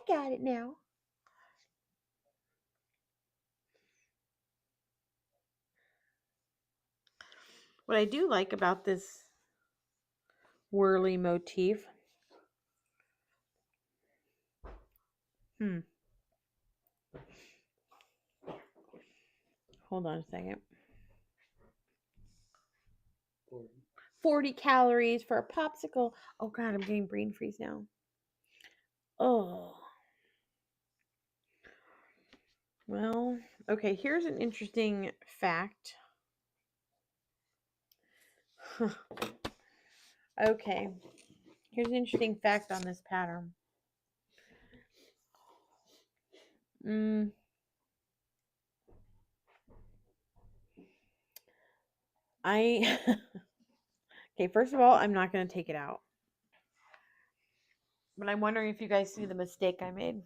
got it now. What I do like about this whirly motif. Hold on a second. 40 calories for a popsicle. Oh God, I'm getting brain freeze now. Oh. Well, okay, here's an interesting fact. Okay, here's an interesting fact on this pattern. Okay, first of all, I'm not going to take it out. But I'm wondering if you guys see the mistake I made.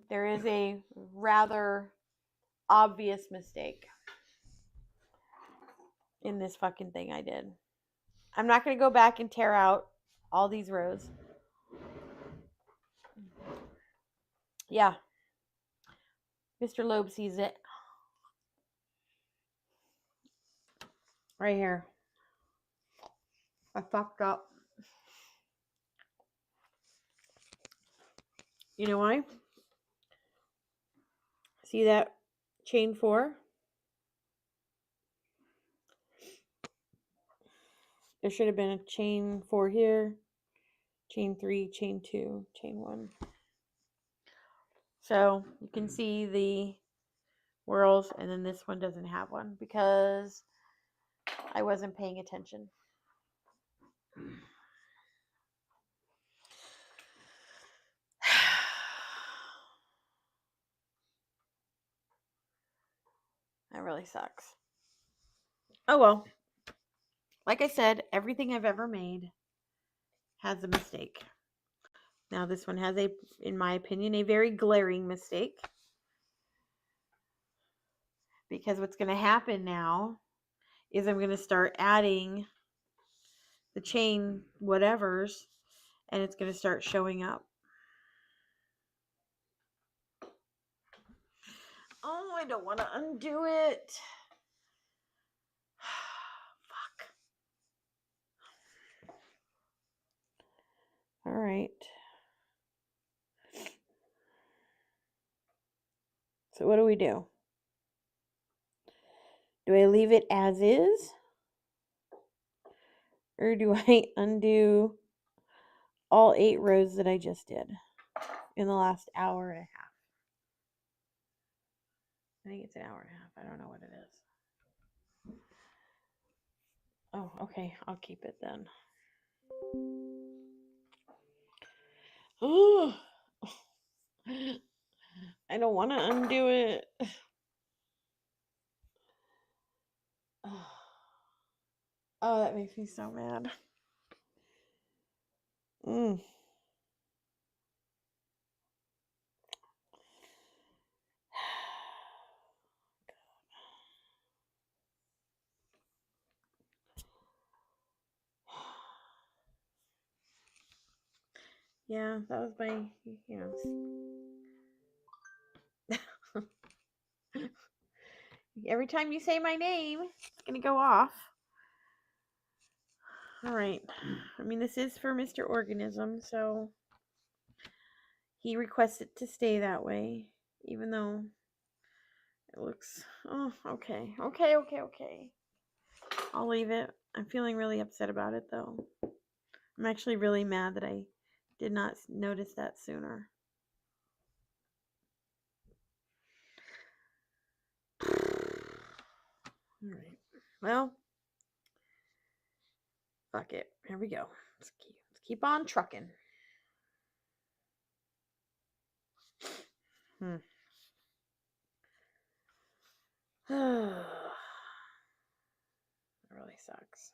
There is a rather obvious mistake in this fucking thing I did. I'm not going to go back and tear out all these rows. Yeah. Mr. Loeb sees it. Right here. I fucked up. You know why? See that chain 4? There should have been a chain 4 here, chain 3, chain 2, chain 1. So you can see the whirls, and then this one doesn't have one because I wasn't paying attention. That really sucks. Oh well. Like I said, everything I've ever made has a mistake. Now this one has a, in my opinion, a very glaring mistake. Because what's going to happen now is I'm going to start adding the chain whatevers, and it's going to start showing up. Oh, I don't want to undo it. Fuck. All right. So what do we do? Do I leave it as is? Or do I undo all 8 rows that I just did in the last hour and a half? I think it's an hour and a half. I don't know what it is. Oh, okay. I'll keep it then. Oh, I don't want to undo it. Oh, that makes me so mad. Yeah, that was my, every time you say my name, it's going to go off. All right. I mean, this is for Mr. Organism, so he requests it to stay that way, even though it looks, oh, okay. I'll leave it. I'm feeling really upset about it, though. I'm actually really mad that I did not notice that sooner. All right. Well, fuck it. Here we go. Let's keep on trucking. It really sucks.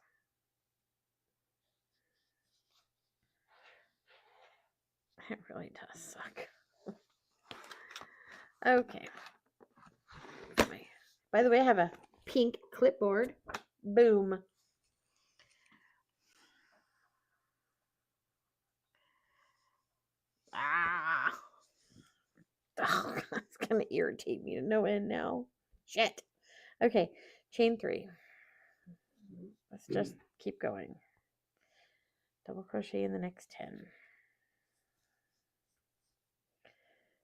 It really does suck. Okay. By the way, I have a pink clipboard. Boom. Ah. Oh, that's going to irritate me to no end now. Shit. Okay. Chain 3. Let's just keep going. Double crochet in the next 10.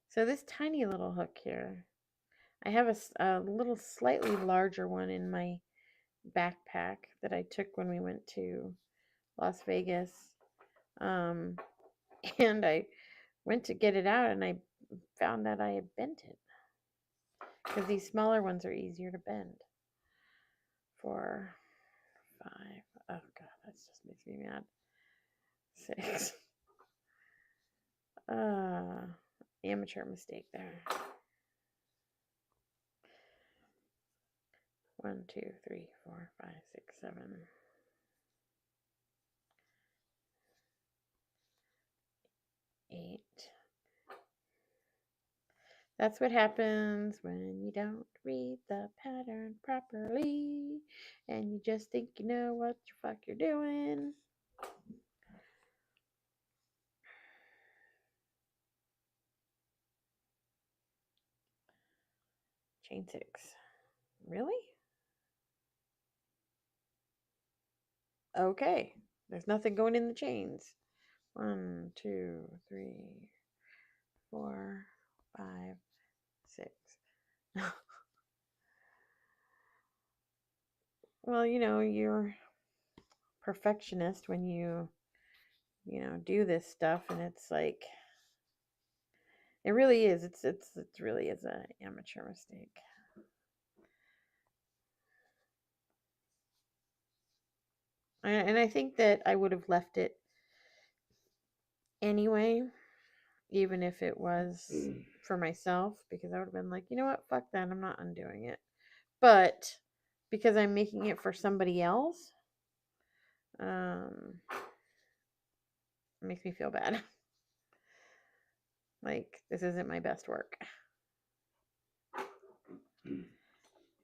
So this tiny little hook here, I have a little slightly larger one in my backpack that I took when we went to Las Vegas. And I went to get it out and I found that I had bent it. Because these smaller ones are easier to bend. 4, 5. Oh god, that just makes me mad. 6. Amateur mistake there. 1, 2, 3, 4, 5, 6, 7. 8. That's what happens when you don't read the pattern properly and you just think you know what the fuck you're doing. Chain 6. Really? Okay. There's nothing going in the chains. 1, 2, 3, 4, 5, 6. Well, you're perfectionist when you do this stuff, and it's like it really is. It really is an amateur mistake. And I think that I would have left it anyway, even if it was for myself, because I would have been like, you know what, fuck that, I'm not undoing it. But because I'm making it for somebody else, it makes me feel bad. Like, this isn't my best work.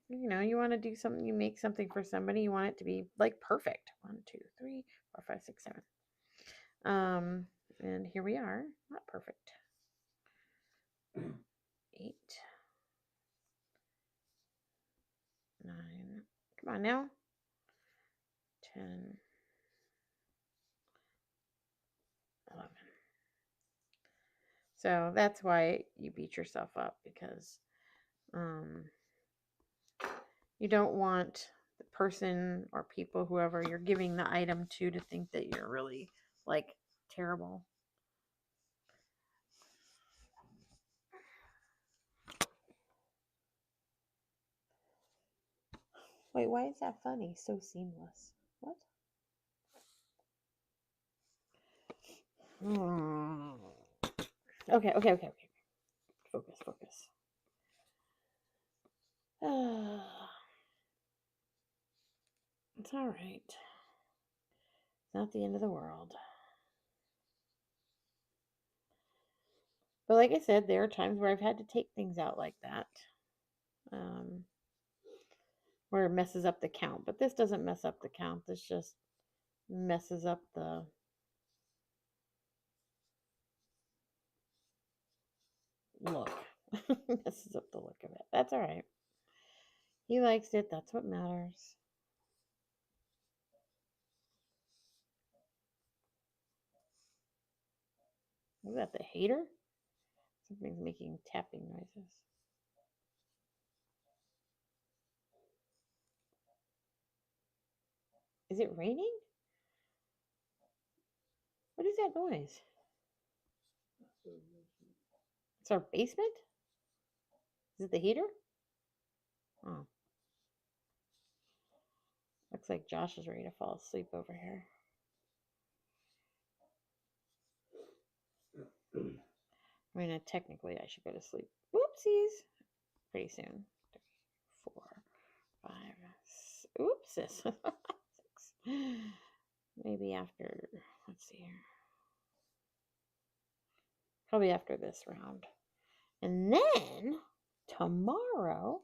You want to do something, you make something for somebody, you want it to be like perfect. 1, 2, 3, 4, 5, 6, 7. And here we are, not perfect. 8, 9, come on now. 10, 11. So that's why you beat yourself up, because you don't want the person or people, whoever you're giving the item to think that you're really like terrible. Wait, why is that funny? So seamless. What? Okay. Focus. It's all right. It's not the end of the world. But like I said, there are times where I've had to take things out like that. Where it messes up the count. But this doesn't mess up the count. This just messes up the look. Messes up the look of it. That's all right. He likes it. That's what matters. Is that the hater? Something's making tapping noises. Is it raining? What is that noise? It's our basement? Is it the heater? Oh. Looks like Josh is ready to fall asleep over here. I mean, technically I should go to sleep. Whoopsies. Pretty soon. 3, 4, 5, 6. Oops. 6. Maybe after, let's see here. Probably after this round. And then tomorrow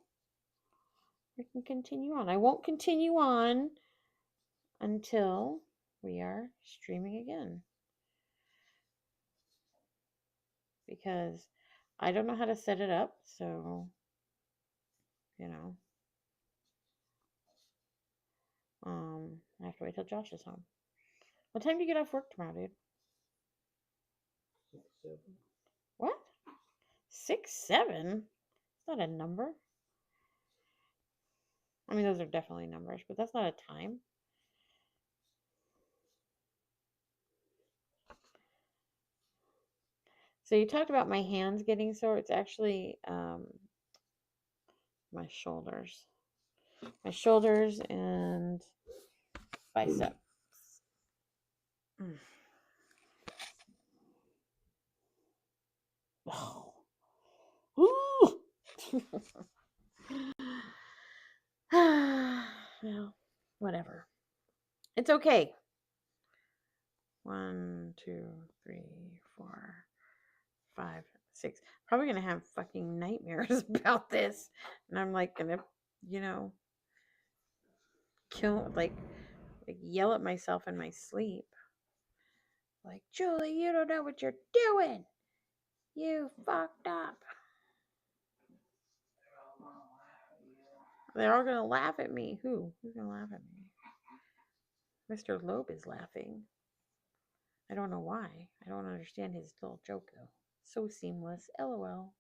we can continue on. I won't continue on until we are streaming again. Because I don't know how to set it up, so, you know, I have to wait till Josh is home. What time do you get off work tomorrow, dude? 6, 7. What? 6, 7? It's not a number. I mean, those are definitely numbers, but that's not a time. So you talked about my hands getting sore. It's actually my shoulders. My shoulders and bicep. Oh. Well, whatever. It's okay. 1, 2, 3, 4, 5, 6. Probably gonna have fucking nightmares about this, and I'm like gonna, kill, like yell at myself in my sleep. Like, Julie, you don't know what you're doing. You fucked up. They're all gonna laugh at me. Who's gonna laugh at me? Mr. Loeb is laughing. I don't know why. I don't understand his little joke though. So seamless. LOL.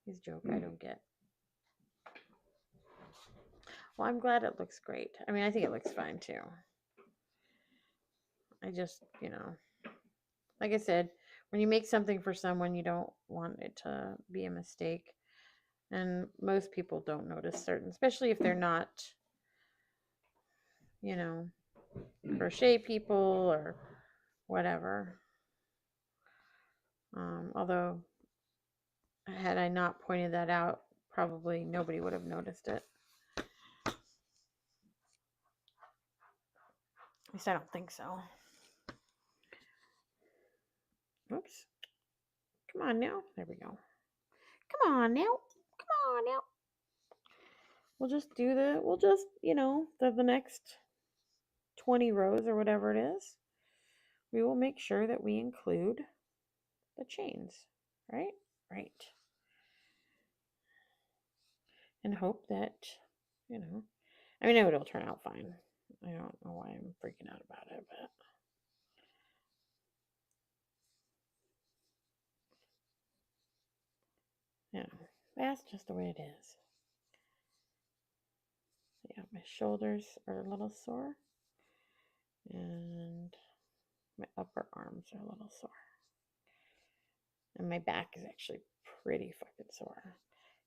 His joke I don't get. Well, I'm glad it looks great. I mean, I think it looks fine too. I just, like I said, when you make something for someone, you don't want it to be a mistake. And most people don't notice certain, especially if they're not, crochet people or whatever. Although, had I not pointed that out, probably nobody would have noticed it. At least I don't think so. Oops. Come on now. There we go. Come on now. Come on now. We'll just do the next 20 rows or whatever it is. We will make sure that we include the chains, right? Right. And hope that, I mean, I know it'll turn out fine. I don't know why I'm freaking out about it, but that's just the way it is. Yeah, my shoulders are a little sore, and my upper arms are a little sore, and my back is actually pretty fucking sore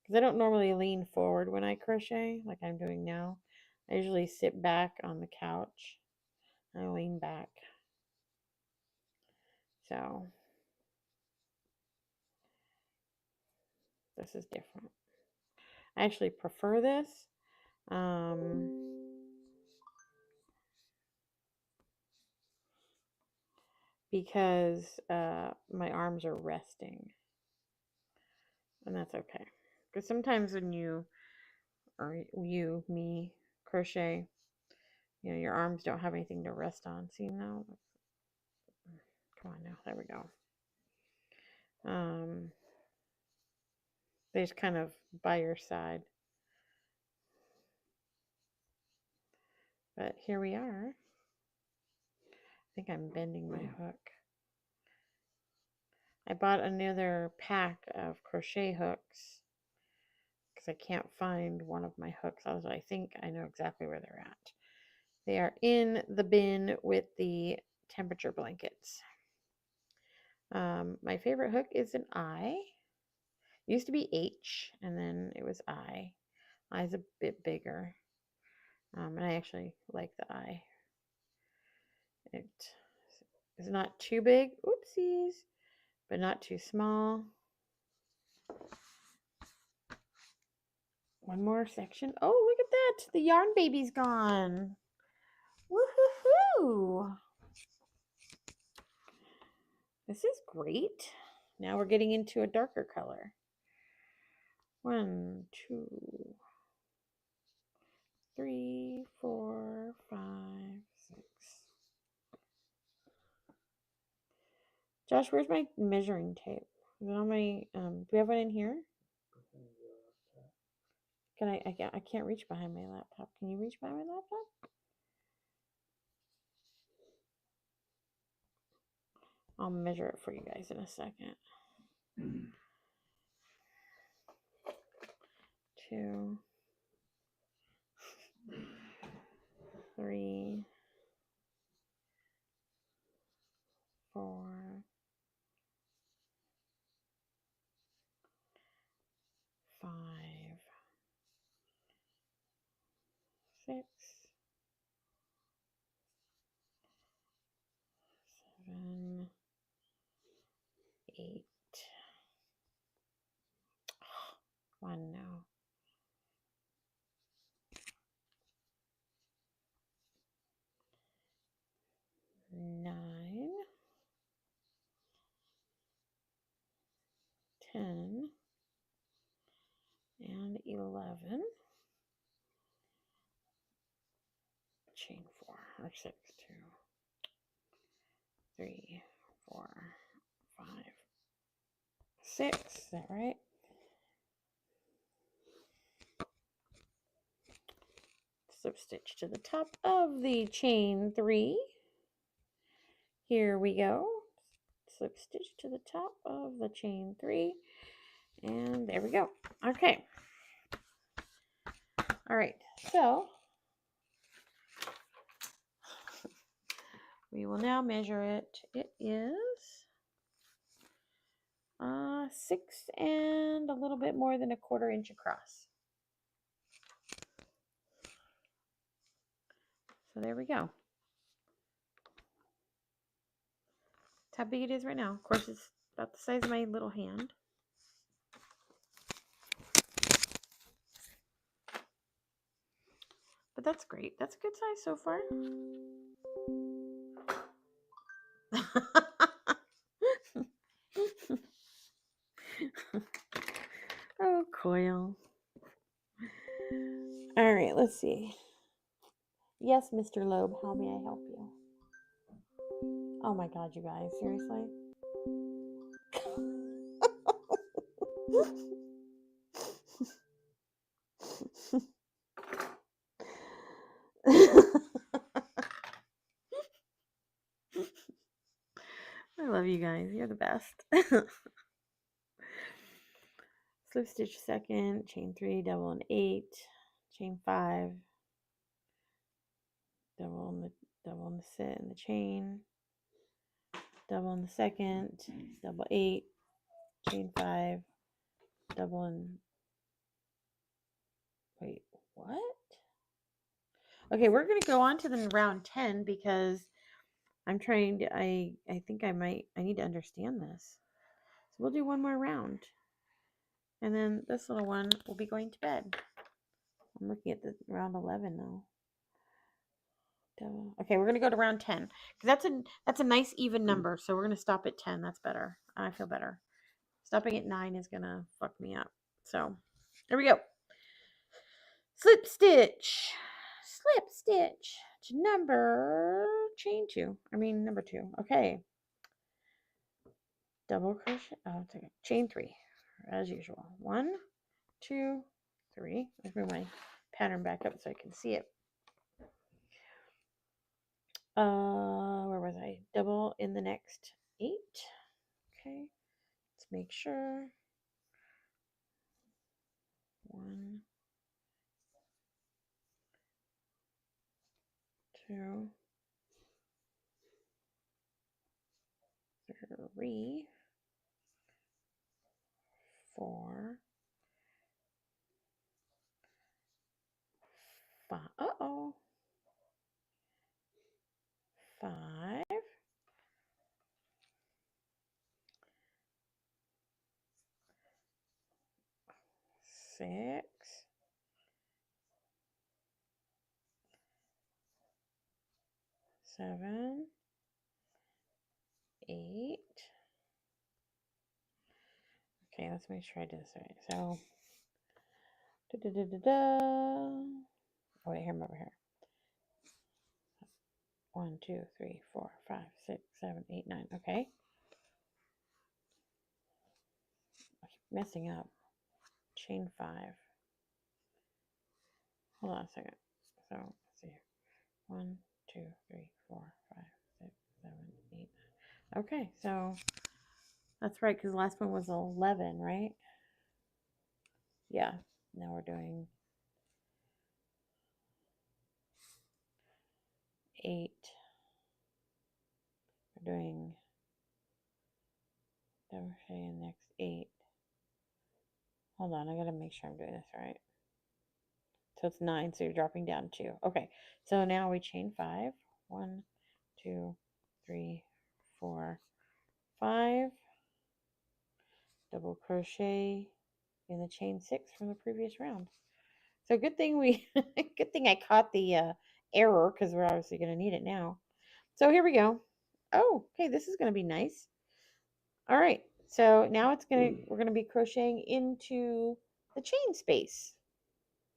because I don't normally lean forward when I crochet like I'm doing now. I usually sit back on the couch and I lean back. So this is different. I actually prefer this. Because my arms are resting. And that's okay. Because sometimes when me, crochet, your arms don't have anything to rest on. See now? Come on now. There we go. They're just kind of by your side. But here we are. I think I'm bending my hook. I bought another pack of crochet hooks because I can't find one of my hooks. I think I know exactly where they're at. They are in the bin with the temperature blankets. My favorite hook is an I. It used to be H, and then it was I. I's a bit bigger. And I actually like the I. It is not too big. Oopsies. But not too small. One more section. Oh, look at that. The yarn baby's gone. Woohoo! This is great. Now we're getting into a darker color. 1, 2, 3, 4, 5, 6. Josh, where's my measuring tape? Is it on my do we have one in here? Can I can't reach behind my laptop. Can you reach behind my laptop? I'll measure it for you guys in a second. 2, 3, 4, 5, 6, 7, 8. One now. 9, 10, and 11. Chain 4 or 6, 2, 3, 4, 5, 6. Is that right? Slip stitch to the top of the chain 3. Here we go. Slip stitch to the top of the chain 3. And there we go. Okay. All right. So we will now measure it. It is 6 and a little bit more than a 1/4 inch across. So there we go. That's how big it is right now. Of course, it's about the size of my little hand. But that's great. That's a good size so far. Oh, coil. All right, let's see. Yes, Mr. Loeb, how may I help you? Oh my God, you guys, seriously? I love you guys. You're the best. Slip stitch second, chain 3, double in 8, chain 5, double in the sit in the chain, double in the second, double 8, chain 5, double in. Wait, what? Okay, we're gonna go on to the round 10 because I'm trying to. I think I need to understand this. So we'll do one more round, and then this little one will be going to bed. I'm looking at the round 11 now. Okay, we're gonna go to round 10 because that's a nice even number. So we're gonna stop at 10. That's better. I feel better. Stopping at 9 is gonna fuck me up. So there we go. Slip stitch to number number 2. Okay. Double crochet. Oh, it's okay. Chain 3 as usual. 1, 2, 3. Let's move my pattern back up so I can see it. Where was I? Double in the next 8. Okay, let's make sure. 1, 2, 3, 4, 5. Uh-oh. 5, 6, 7, 8. Okay, let's make sure I did this right. So, oh wait, here, over here. 1, 2, 3, 4, 5, 6, 7, 8, 9. Okay. I keep messing up. Chain 5. Hold on a second. So, let's see. 1, 2, 3, 4, 5, 6, 7, 8, 9. Okay, so that's right, because the last one was 11, right? Yeah. Now we're doing 8. We're doing double crochet in the next 8. Hold on, I gotta make sure I'm doing this right. So it's 9, so you're dropping down 2. Okay, so now we chain 5. 1, 2, 3, 4, 5. Double crochet in the chain 6 from the previous round. So good thing good thing I caught the error, because we're obviously going to need it now. So here we go. Oh, okay, this is going to be nice. All right, so now we're going to be crocheting into the chain space.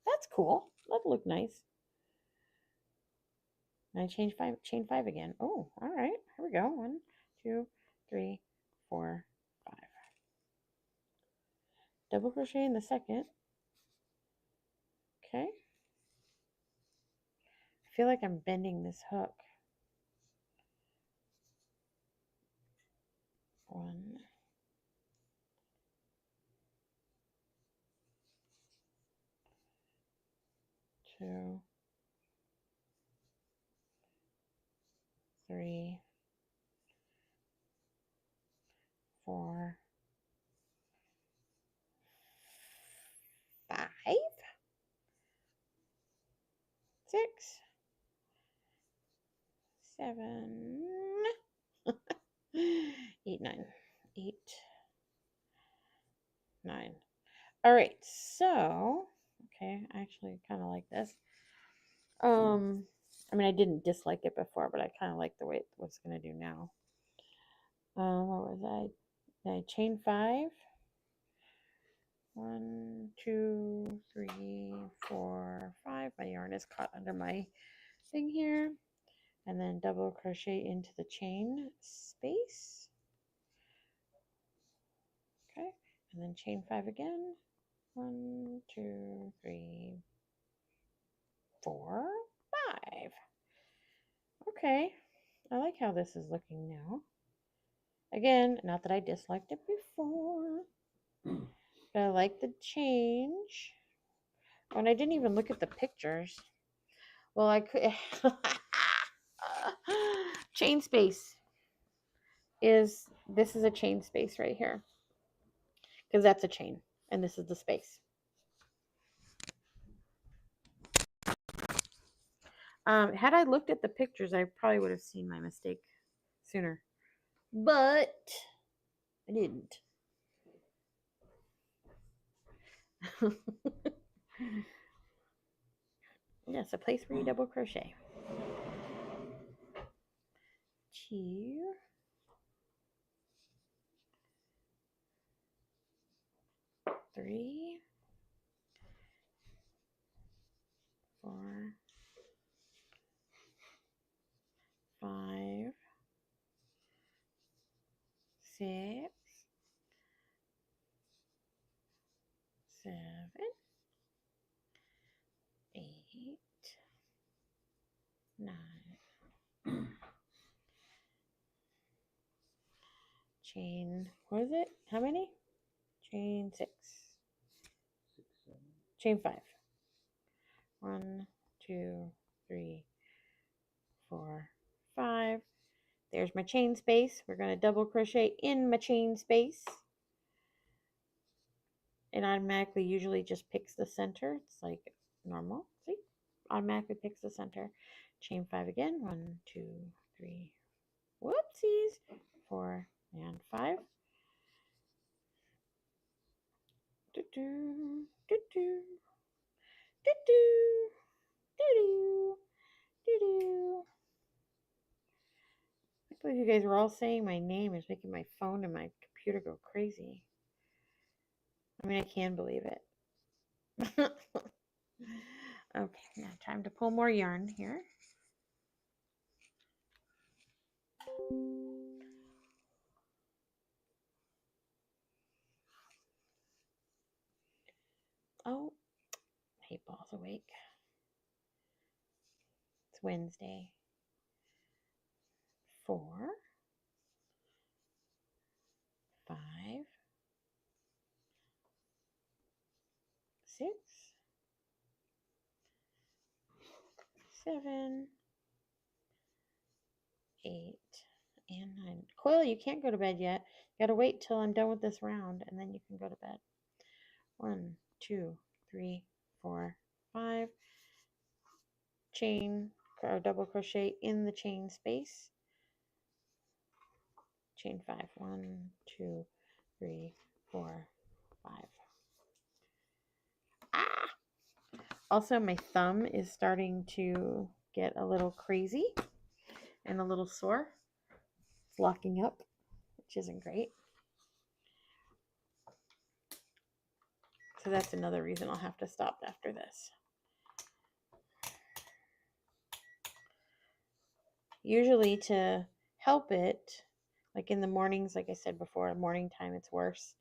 That's cool. That'll look nice. And I chain 5 again. Oh, all right. Here we go. 1, 2, 3, 4, 5. Double crochet in the second. Okay. I feel like I'm bending this hook. 1, 2, 3, 4, 5, 6, 7, 8, 9. 8, 9. All right, so okay, I actually kind of like this. I mean, I didn't dislike it before, but I kind of like the way it was going to do now. What was I chain 5. 1, 2, 3, 4, 5. My yarn is caught under my thing here. And then double crochet into the chain space. Okay. And then chain 5 again. 1, 2, 3, 4, 5. Okay. I like how this is looking now. Again, not that I disliked it before, but I like the change. Oh, and I didn't even look at the pictures. Well, I could. Chain space this is a chain space right here, because that's a chain, and this is the space. Had I looked at the pictures, I probably would have seen my mistake sooner, but I didn't. Yes, a place where you double crochet. 2, 3, 4, 5, 6, 7, 8, 9. Chain, what is it? How many? Chain 6. 6, 7. Chain 5. 1, 2, 3, 4, 5. There's my chain space. We're going to double crochet in my chain space. It automatically usually just picks the center. It's like normal. See? Automatically picks the center. Chain 5 again. 1, 2, 3. Whoopsies. 4 and 5. Do do do do do do do do do. I believe you guys were all saying my name is making my phone and my computer go crazy. I mean, I can believe it. Okay, now time to pull more yarn here. Oh, hey, ball's awake. It's Wednesday. 4, 5, 6, 7, 8, and 9. Coil, you can't go to bed yet. You gotta wait till I'm done with this round, and then you can go to bed. 1, 2, 3, 4, 5. Chain or double crochet in the chain space. Chain 5. 1, 2, 3, 4, 5. Ah! Also, my thumb is starting to get a little crazy and a little sore. It's locking up, which isn't great. So that's another reason I'll have to stop after this. Usually to help it, like in the mornings, like I said before, morning time it's worse.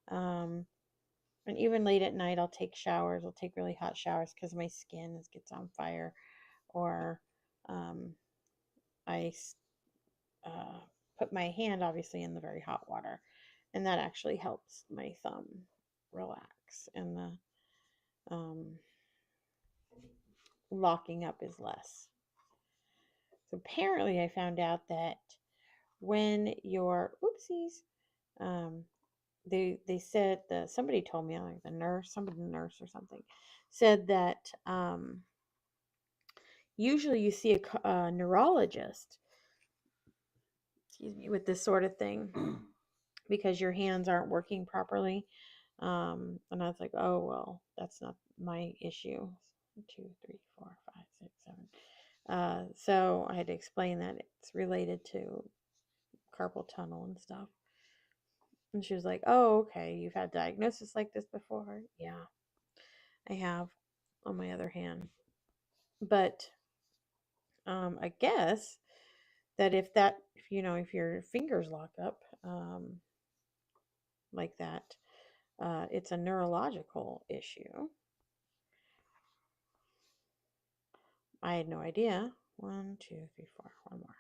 And even late at night, I'll take showers. I'll take really hot showers because my skin gets on fire. Or I put my hand, obviously, in the very hot water. And that actually helps my thumb relax. And the locking up is less. So apparently I found out that when you're, oopsies, they said that somebody told me, like the nurse or something, said that usually you see a neurologist, excuse me, with this sort of thing because your hands aren't working properly. And I was like, oh well, that's not my issue. 2, 3, 4, 5, 6, 7. So I had to explain that it's related to carpal tunnel and stuff. And she was like, oh, okay, you've had diagnosis like this before? Yeah, I have on my other hand. But I guess that if your fingers lock up like that, it's a neurological issue. I had no idea. 1, 2, 3, 4. One more.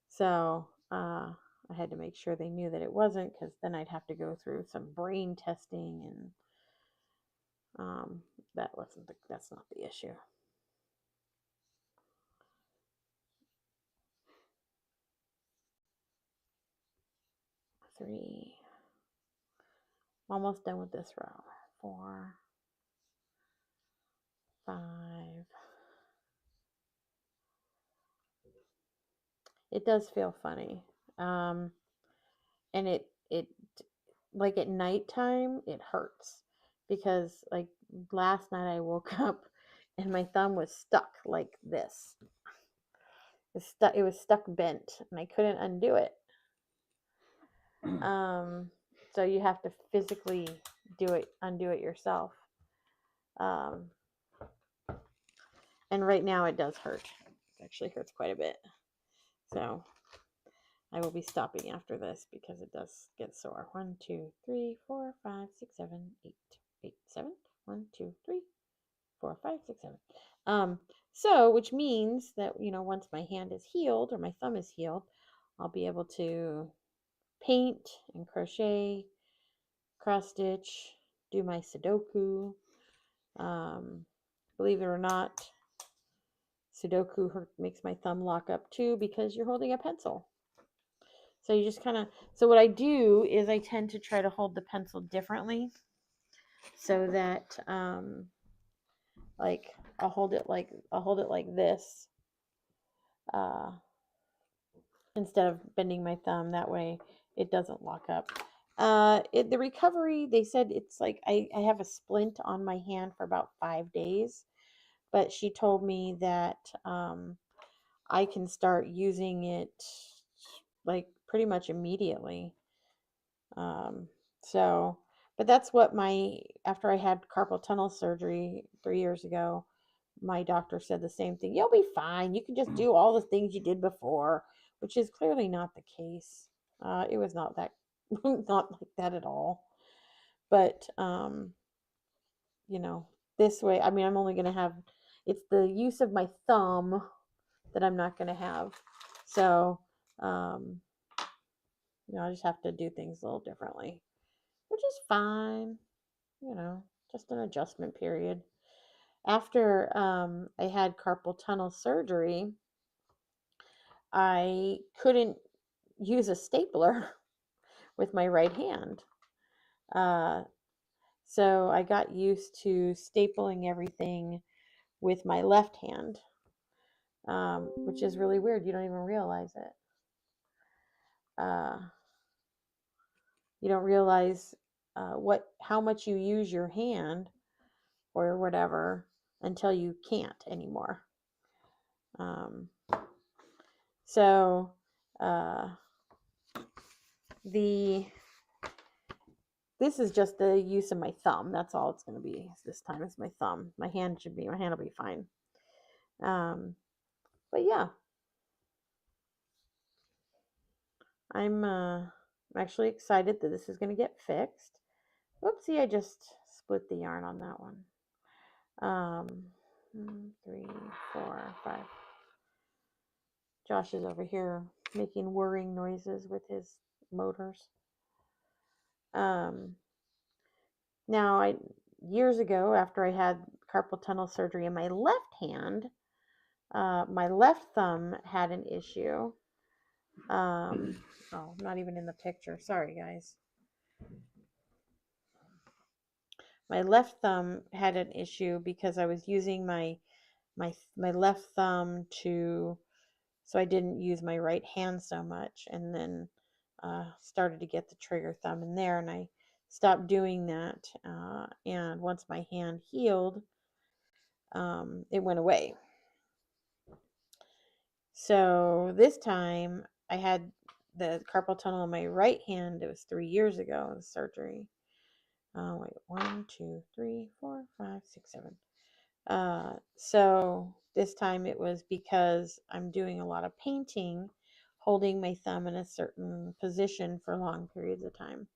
So I had to make sure they knew that it wasn't, because then I'd have to go through some brain testing, and that's not the issue. Three. Almost done with this row. 4, 5. It does feel funny. And it like at nighttime it hurts, because like last night I woke up and my thumb was stuck like this. It was stuck bent and I couldn't undo it. So you have to physically undo it yourself. And right now it does hurt. It actually hurts quite a bit. So I will be stopping after this because it does get sore. 1, 2, 3, 4, 5, 6, 7, 8, 8, 7. 1, 2, 3, 4, 5, 6, 7. So which means that, once my hand is healed or my thumb is healed, I'll be able to paint and crochet, cross stitch, do my Sudoku, believe it or not, Sudoku makes my thumb lock up too because you're holding a pencil. So you just kind of, so what I do is I tend to try to hold the pencil differently so that, like I'll hold it like this, instead of bending my thumb. That way it doesn't lock up. The recovery, they said it's like I have a splint on my hand for about 5 days, but she told me that I can start using it like pretty much immediately. So, but that's what after I had carpal tunnel surgery 3 years ago, my doctor said the same thing. You'll be fine. You can just do all the things you did before, which is clearly not the case. It was not that, not like that at all. But, this way, I mean, I'm only going to have, it's the use of my thumb that I'm not going to have. So, I just have to do things a little differently, which is fine, just an adjustment period. After I had carpal tunnel surgery, I couldn't use a stapler with my right hand. So I got used to stapling everything with my left hand, which is really weird. You don't even realize it. You don't realize how much you use your hand or whatever until you can't anymore. So this is just the use of my thumb. That's all it's going to be this time. Is my thumb. My hand will be fine. But yeah, I'm actually excited that this is going to get fixed. Whoopsie, I just split the yarn on that one. 3, 4, 5. Josh is over here making whirring noises with his motors. Now, years ago, after I had carpal tunnel surgery in my left hand, my left thumb had an issue. Oh, not even in the picture. Sorry, guys. My left thumb had an issue because I was using my left thumb so I didn't use my right hand so much, and then started to get the trigger thumb in there, and I stopped doing that. And once my hand healed, it went away. So this time I had the carpal tunnel in my right hand. It was 3 years ago, the surgery. 1, 2, 3, 4, 5, 6, 7. So this time it was because I'm doing a lot of painting, holding my thumb in a certain position for long periods of time.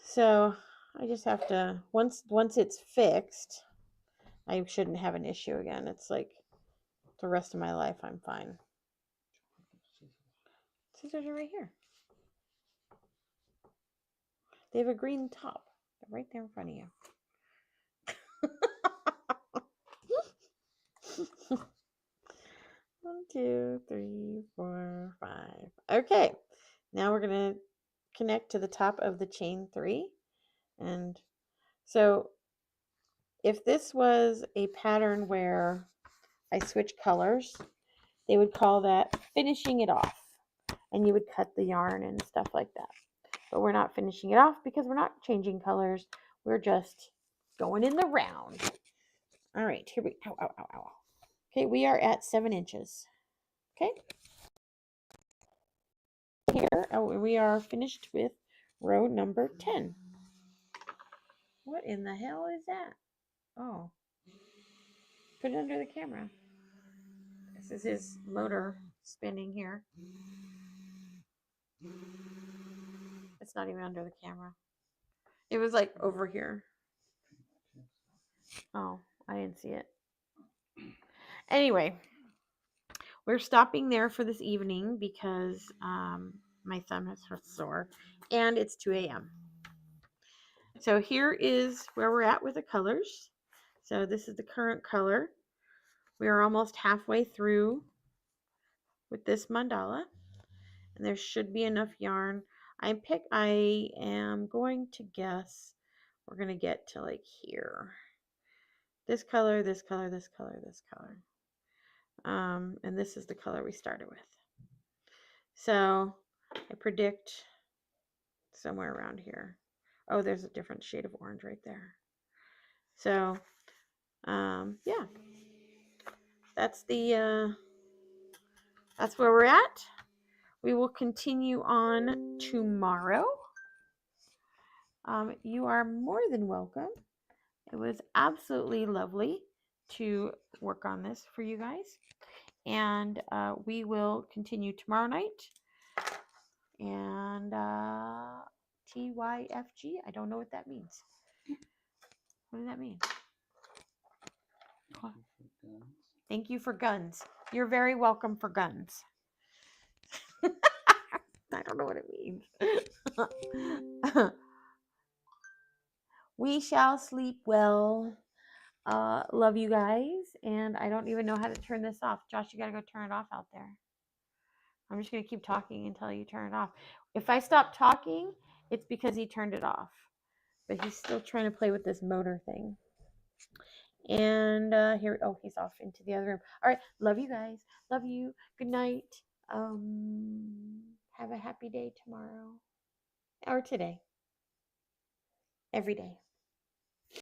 So I just have to, once it's fixed, I shouldn't have an issue again. It's like the rest of my life I'm fine. Scissors are right here. They have a green top. They're right there in front of you. 1, 2, 3, 4, 5. Okay, now we're going to connect to the top of the chain 3. And so if this was a pattern where I switch colors, they would call that finishing it off. And you would cut the yarn and stuff like that. But we're not finishing it off because we're not changing colors. We're just going in the round. All right, here we go. Ow, ow, ow, ow. Okay, we are at 7 inches. Okay. Here, we are finished with row number 10. What in the hell is that? Oh. Put it under the camera. This is his motor spinning here. It's not even under the camera. It was like over here. Oh, I didn't see it. Anyway, we're stopping there for this evening because my thumb is sore and it's 2 a.m. So here is where we're at with the colors. So this is the current color. We are almost halfway through with this mandala, and there should be enough yarn. I am going to guess we're going to get to like here. This color, this color, this color, this color. And this is the color we started with. So I predict somewhere around here. Oh, there's a different shade of orange right there. So, yeah, that's that's where we're at. We will continue on tomorrow. You are more than welcome. It was absolutely lovely to work on this for you guys. And we will continue tomorrow night. And TYFG, I don't know what that means. What does that mean? Thank you for guns. You're very welcome for guns. I don't know what it means. We shall sleep well. Love you guys. And I don't even know how to turn this off. Josh, you got to go turn it off out there. I'm just going to keep talking until you turn it off. If I stop talking, it's because he turned it off. But he's still trying to play with this motor thing. And here, oh, he's off into the other room. All right, love you guys. Love you. Good night. Have a happy day tomorrow or today. Every day.